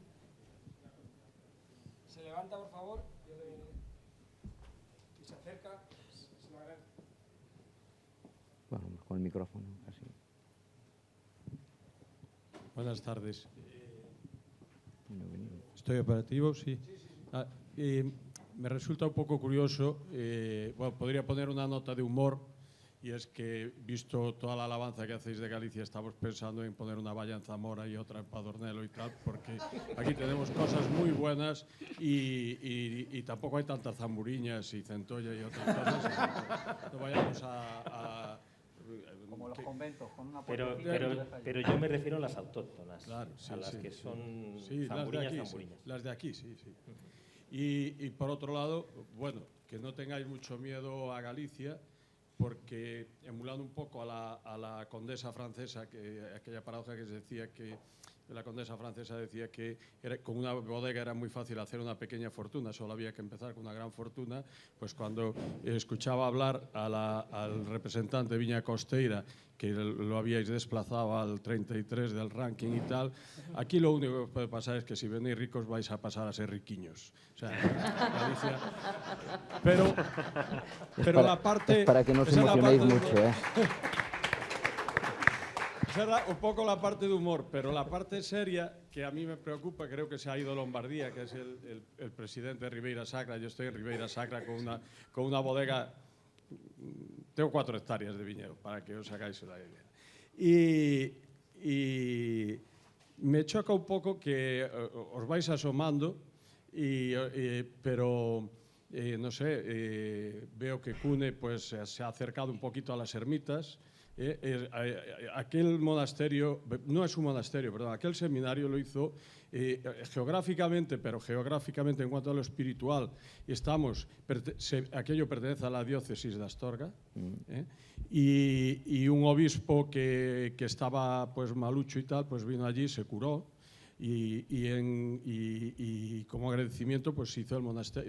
Se levanta, por favor, y se acerca. Se lo agradezco. Bueno, con el micrófono, así. Buenas tardes. ¿Estoy operativo? Sí. Me resulta un poco curioso, bueno, podría poner una nota de humor, y es que, visto toda la alabanza que hacéis de Galicia, estamos pensando en poner una valla en Zamora y otra en Padornelo y tal, porque aquí tenemos cosas muy buenas y tampoco hay tantas zamburiñas y centolla y otras cosas. No vayamos a como los conventos, con una pero yo me refiero a las autóctonas, claro, sí, a las que son sí, zamburiñas, las de aquí, sí. Y por otro lado, bueno, que no tengáis mucho miedo a Galicia, porque emulando un poco a la condesa francesa, aquella paradoja que se decía que la condesa francesa decía que con una bodega era muy fácil hacer una pequeña fortuna, solo había que empezar con una gran fortuna. Pues cuando escuchaba hablar al representante de Viña Costeira, que lo habíais desplazado al 33 del ranking y tal, aquí lo único que puede pasar es que si venís ricos vais a pasar a ser riquiños. O sea, Galicia... Pero la parte... Es para que no os emocionéis mucho, Esa era un poco la parte de humor, pero la parte seria, que a mí me preocupa, creo que se ha ido Lombardía, que es el presidente de Ribeira Sacra. Yo estoy en Ribeira Sacra con una bodega, tengo 4 hectáreas de viñedo, para que os hagáis una idea. Y me choca un poco que os vais asomando, pero no sé, veo que Cune pues, se ha acercado un poquito a las ermitas. Aquel monasterio, no es un monasterio, perdón, aquel seminario lo hizo geográficamente, pero geográficamente en cuanto a lo espiritual, aquello pertenece a la diócesis de Astorga, y un obispo que estaba pues malucho y tal, pues vino allí, se curó, y como agradecimiento pues hizo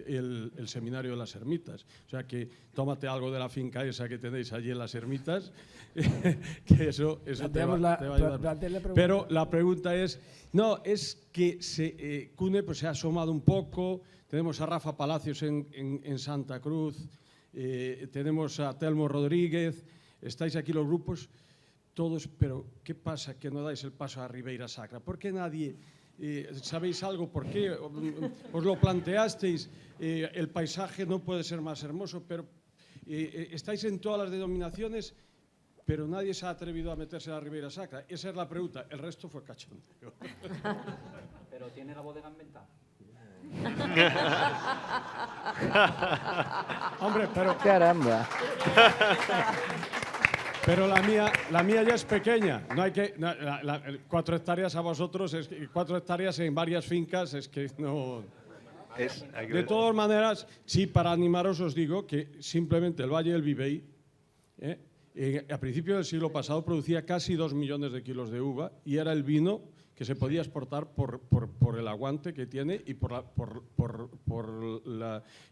el seminario de las ermitas. O sea que tómate algo de la finca esa que tenéis allí en las ermitas, que eso te va a ayudar. Pero la pregunta es, no, es que Cune pues, se ha asomado un poco. Tenemos a Rafa Palacios en Santa Cruz, tenemos a Telmo Rodríguez, estáis aquí los grupos todos, pero ¿qué pasa que no dais el paso a Ribeira Sacra? ¿Por qué nadie, sabéis algo? ¿Por qué os lo planteasteis? El paisaje no puede ser más hermoso, pero estáis en todas las denominaciones, pero nadie se ha atrevido a meterse a Ribeira Sacra. Esa es la pregunta, el resto fue cachondeo. ¿Pero tiene la bodega en venta? Hombre, pero... Caramba. Pero la mía ya es pequeña. No hay que 4 hectáreas a vosotros, 4 hectáreas en varias fincas, es que no. De todas maneras, sí, para animaros os digo que simplemente el Valle del Vivei, a principios del siglo pasado producía casi 2 millones de kilos de uva y era el vino que se podía exportar por el aguante que tiene y por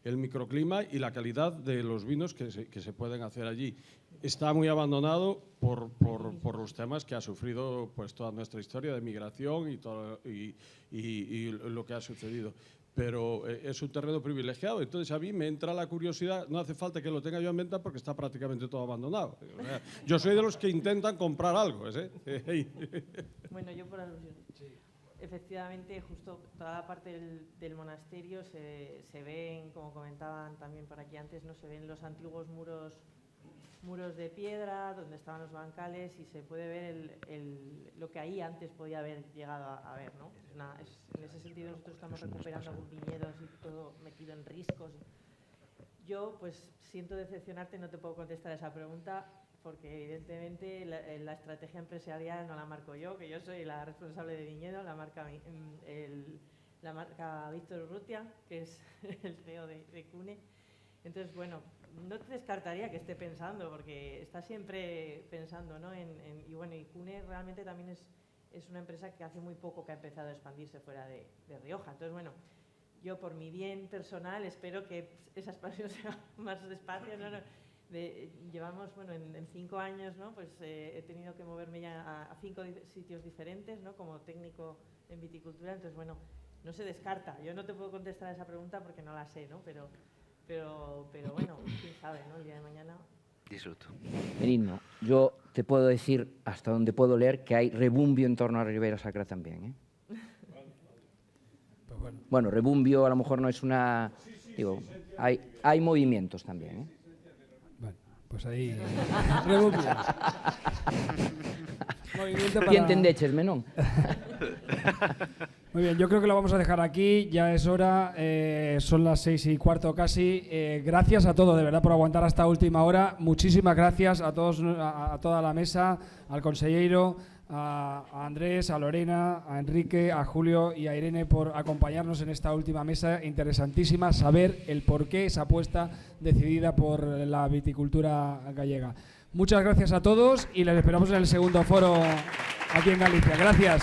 el microclima y la calidad de los vinos que se pueden hacer allí. Está muy abandonado por los temas que ha sufrido pues, toda nuestra historia de migración y lo que ha sucedido. Pero es un terreno privilegiado, entonces a mí me entra la curiosidad, no hace falta que lo tenga yo en venta porque está prácticamente todo abandonado. O sea, yo soy de los que intentan comprar algo. Bueno, yo por alusión. Sí. Efectivamente, justo toda la parte del monasterio se ven, como comentaban también por aquí antes, ¿no? Se ven los antiguos muros muros de piedra, donde estaban los bancales, y se puede ver lo que ahí antes podía haber llegado a ver, ¿no? En ese sentido nosotros estamos recuperando algunos viñedos y todo metido en riscos. Yo, pues, siento decepcionarte, no te puedo contestar a esa pregunta, porque evidentemente la estrategia empresarial no la marco yo, que yo soy la responsable de viñedo, la marca Víctor Urrutia, que es el CEO de CUNE. Entonces, bueno, no te descartaría que esté pensando, porque está siempre pensando, ¿no? Y bueno, y CUNE realmente también es una empresa que hace muy poco que ha empezado a expandirse fuera de Rioja. Entonces, bueno, yo por mi bien personal espero que esa expansión sea más despacio, ¿no? Llevamos, bueno, en 5 años, ¿no? Pues he tenido que moverme ya a 5 sitios diferentes, ¿no? Como técnico en viticultura. Entonces, bueno, no se descarta. Yo no te puedo contestar a esa pregunta porque no la sé, ¿no? Pero bueno, quién sabe, ¿no? El día de mañana. Disfruto. Benigno, yo te puedo decir, hasta donde puedo leer, que hay rebumbio en torno a Ribera Sacra también, ¿eh? Pues bueno, rebumbio a lo mejor no es una... Digo, hay movimientos también, ¿eh? Bueno, pues ahí... rebumbio. ¿Quién entendeches, Menón? Muy bien, yo creo que lo vamos a dejar aquí, ya es hora, son las 6:15 casi. Gracias a todos, de verdad, por aguantar hasta última hora. Muchísimas gracias a todos, a toda la mesa, al consejero, a Andrés, a Lorena, a Enrique, a Julio y a Irene por acompañarnos en esta última mesa. Interesantísima saber el porqué esa apuesta decidida por la viticultura gallega. Muchas gracias a todos y les esperamos en el segundo foro aquí en Galicia. Gracias.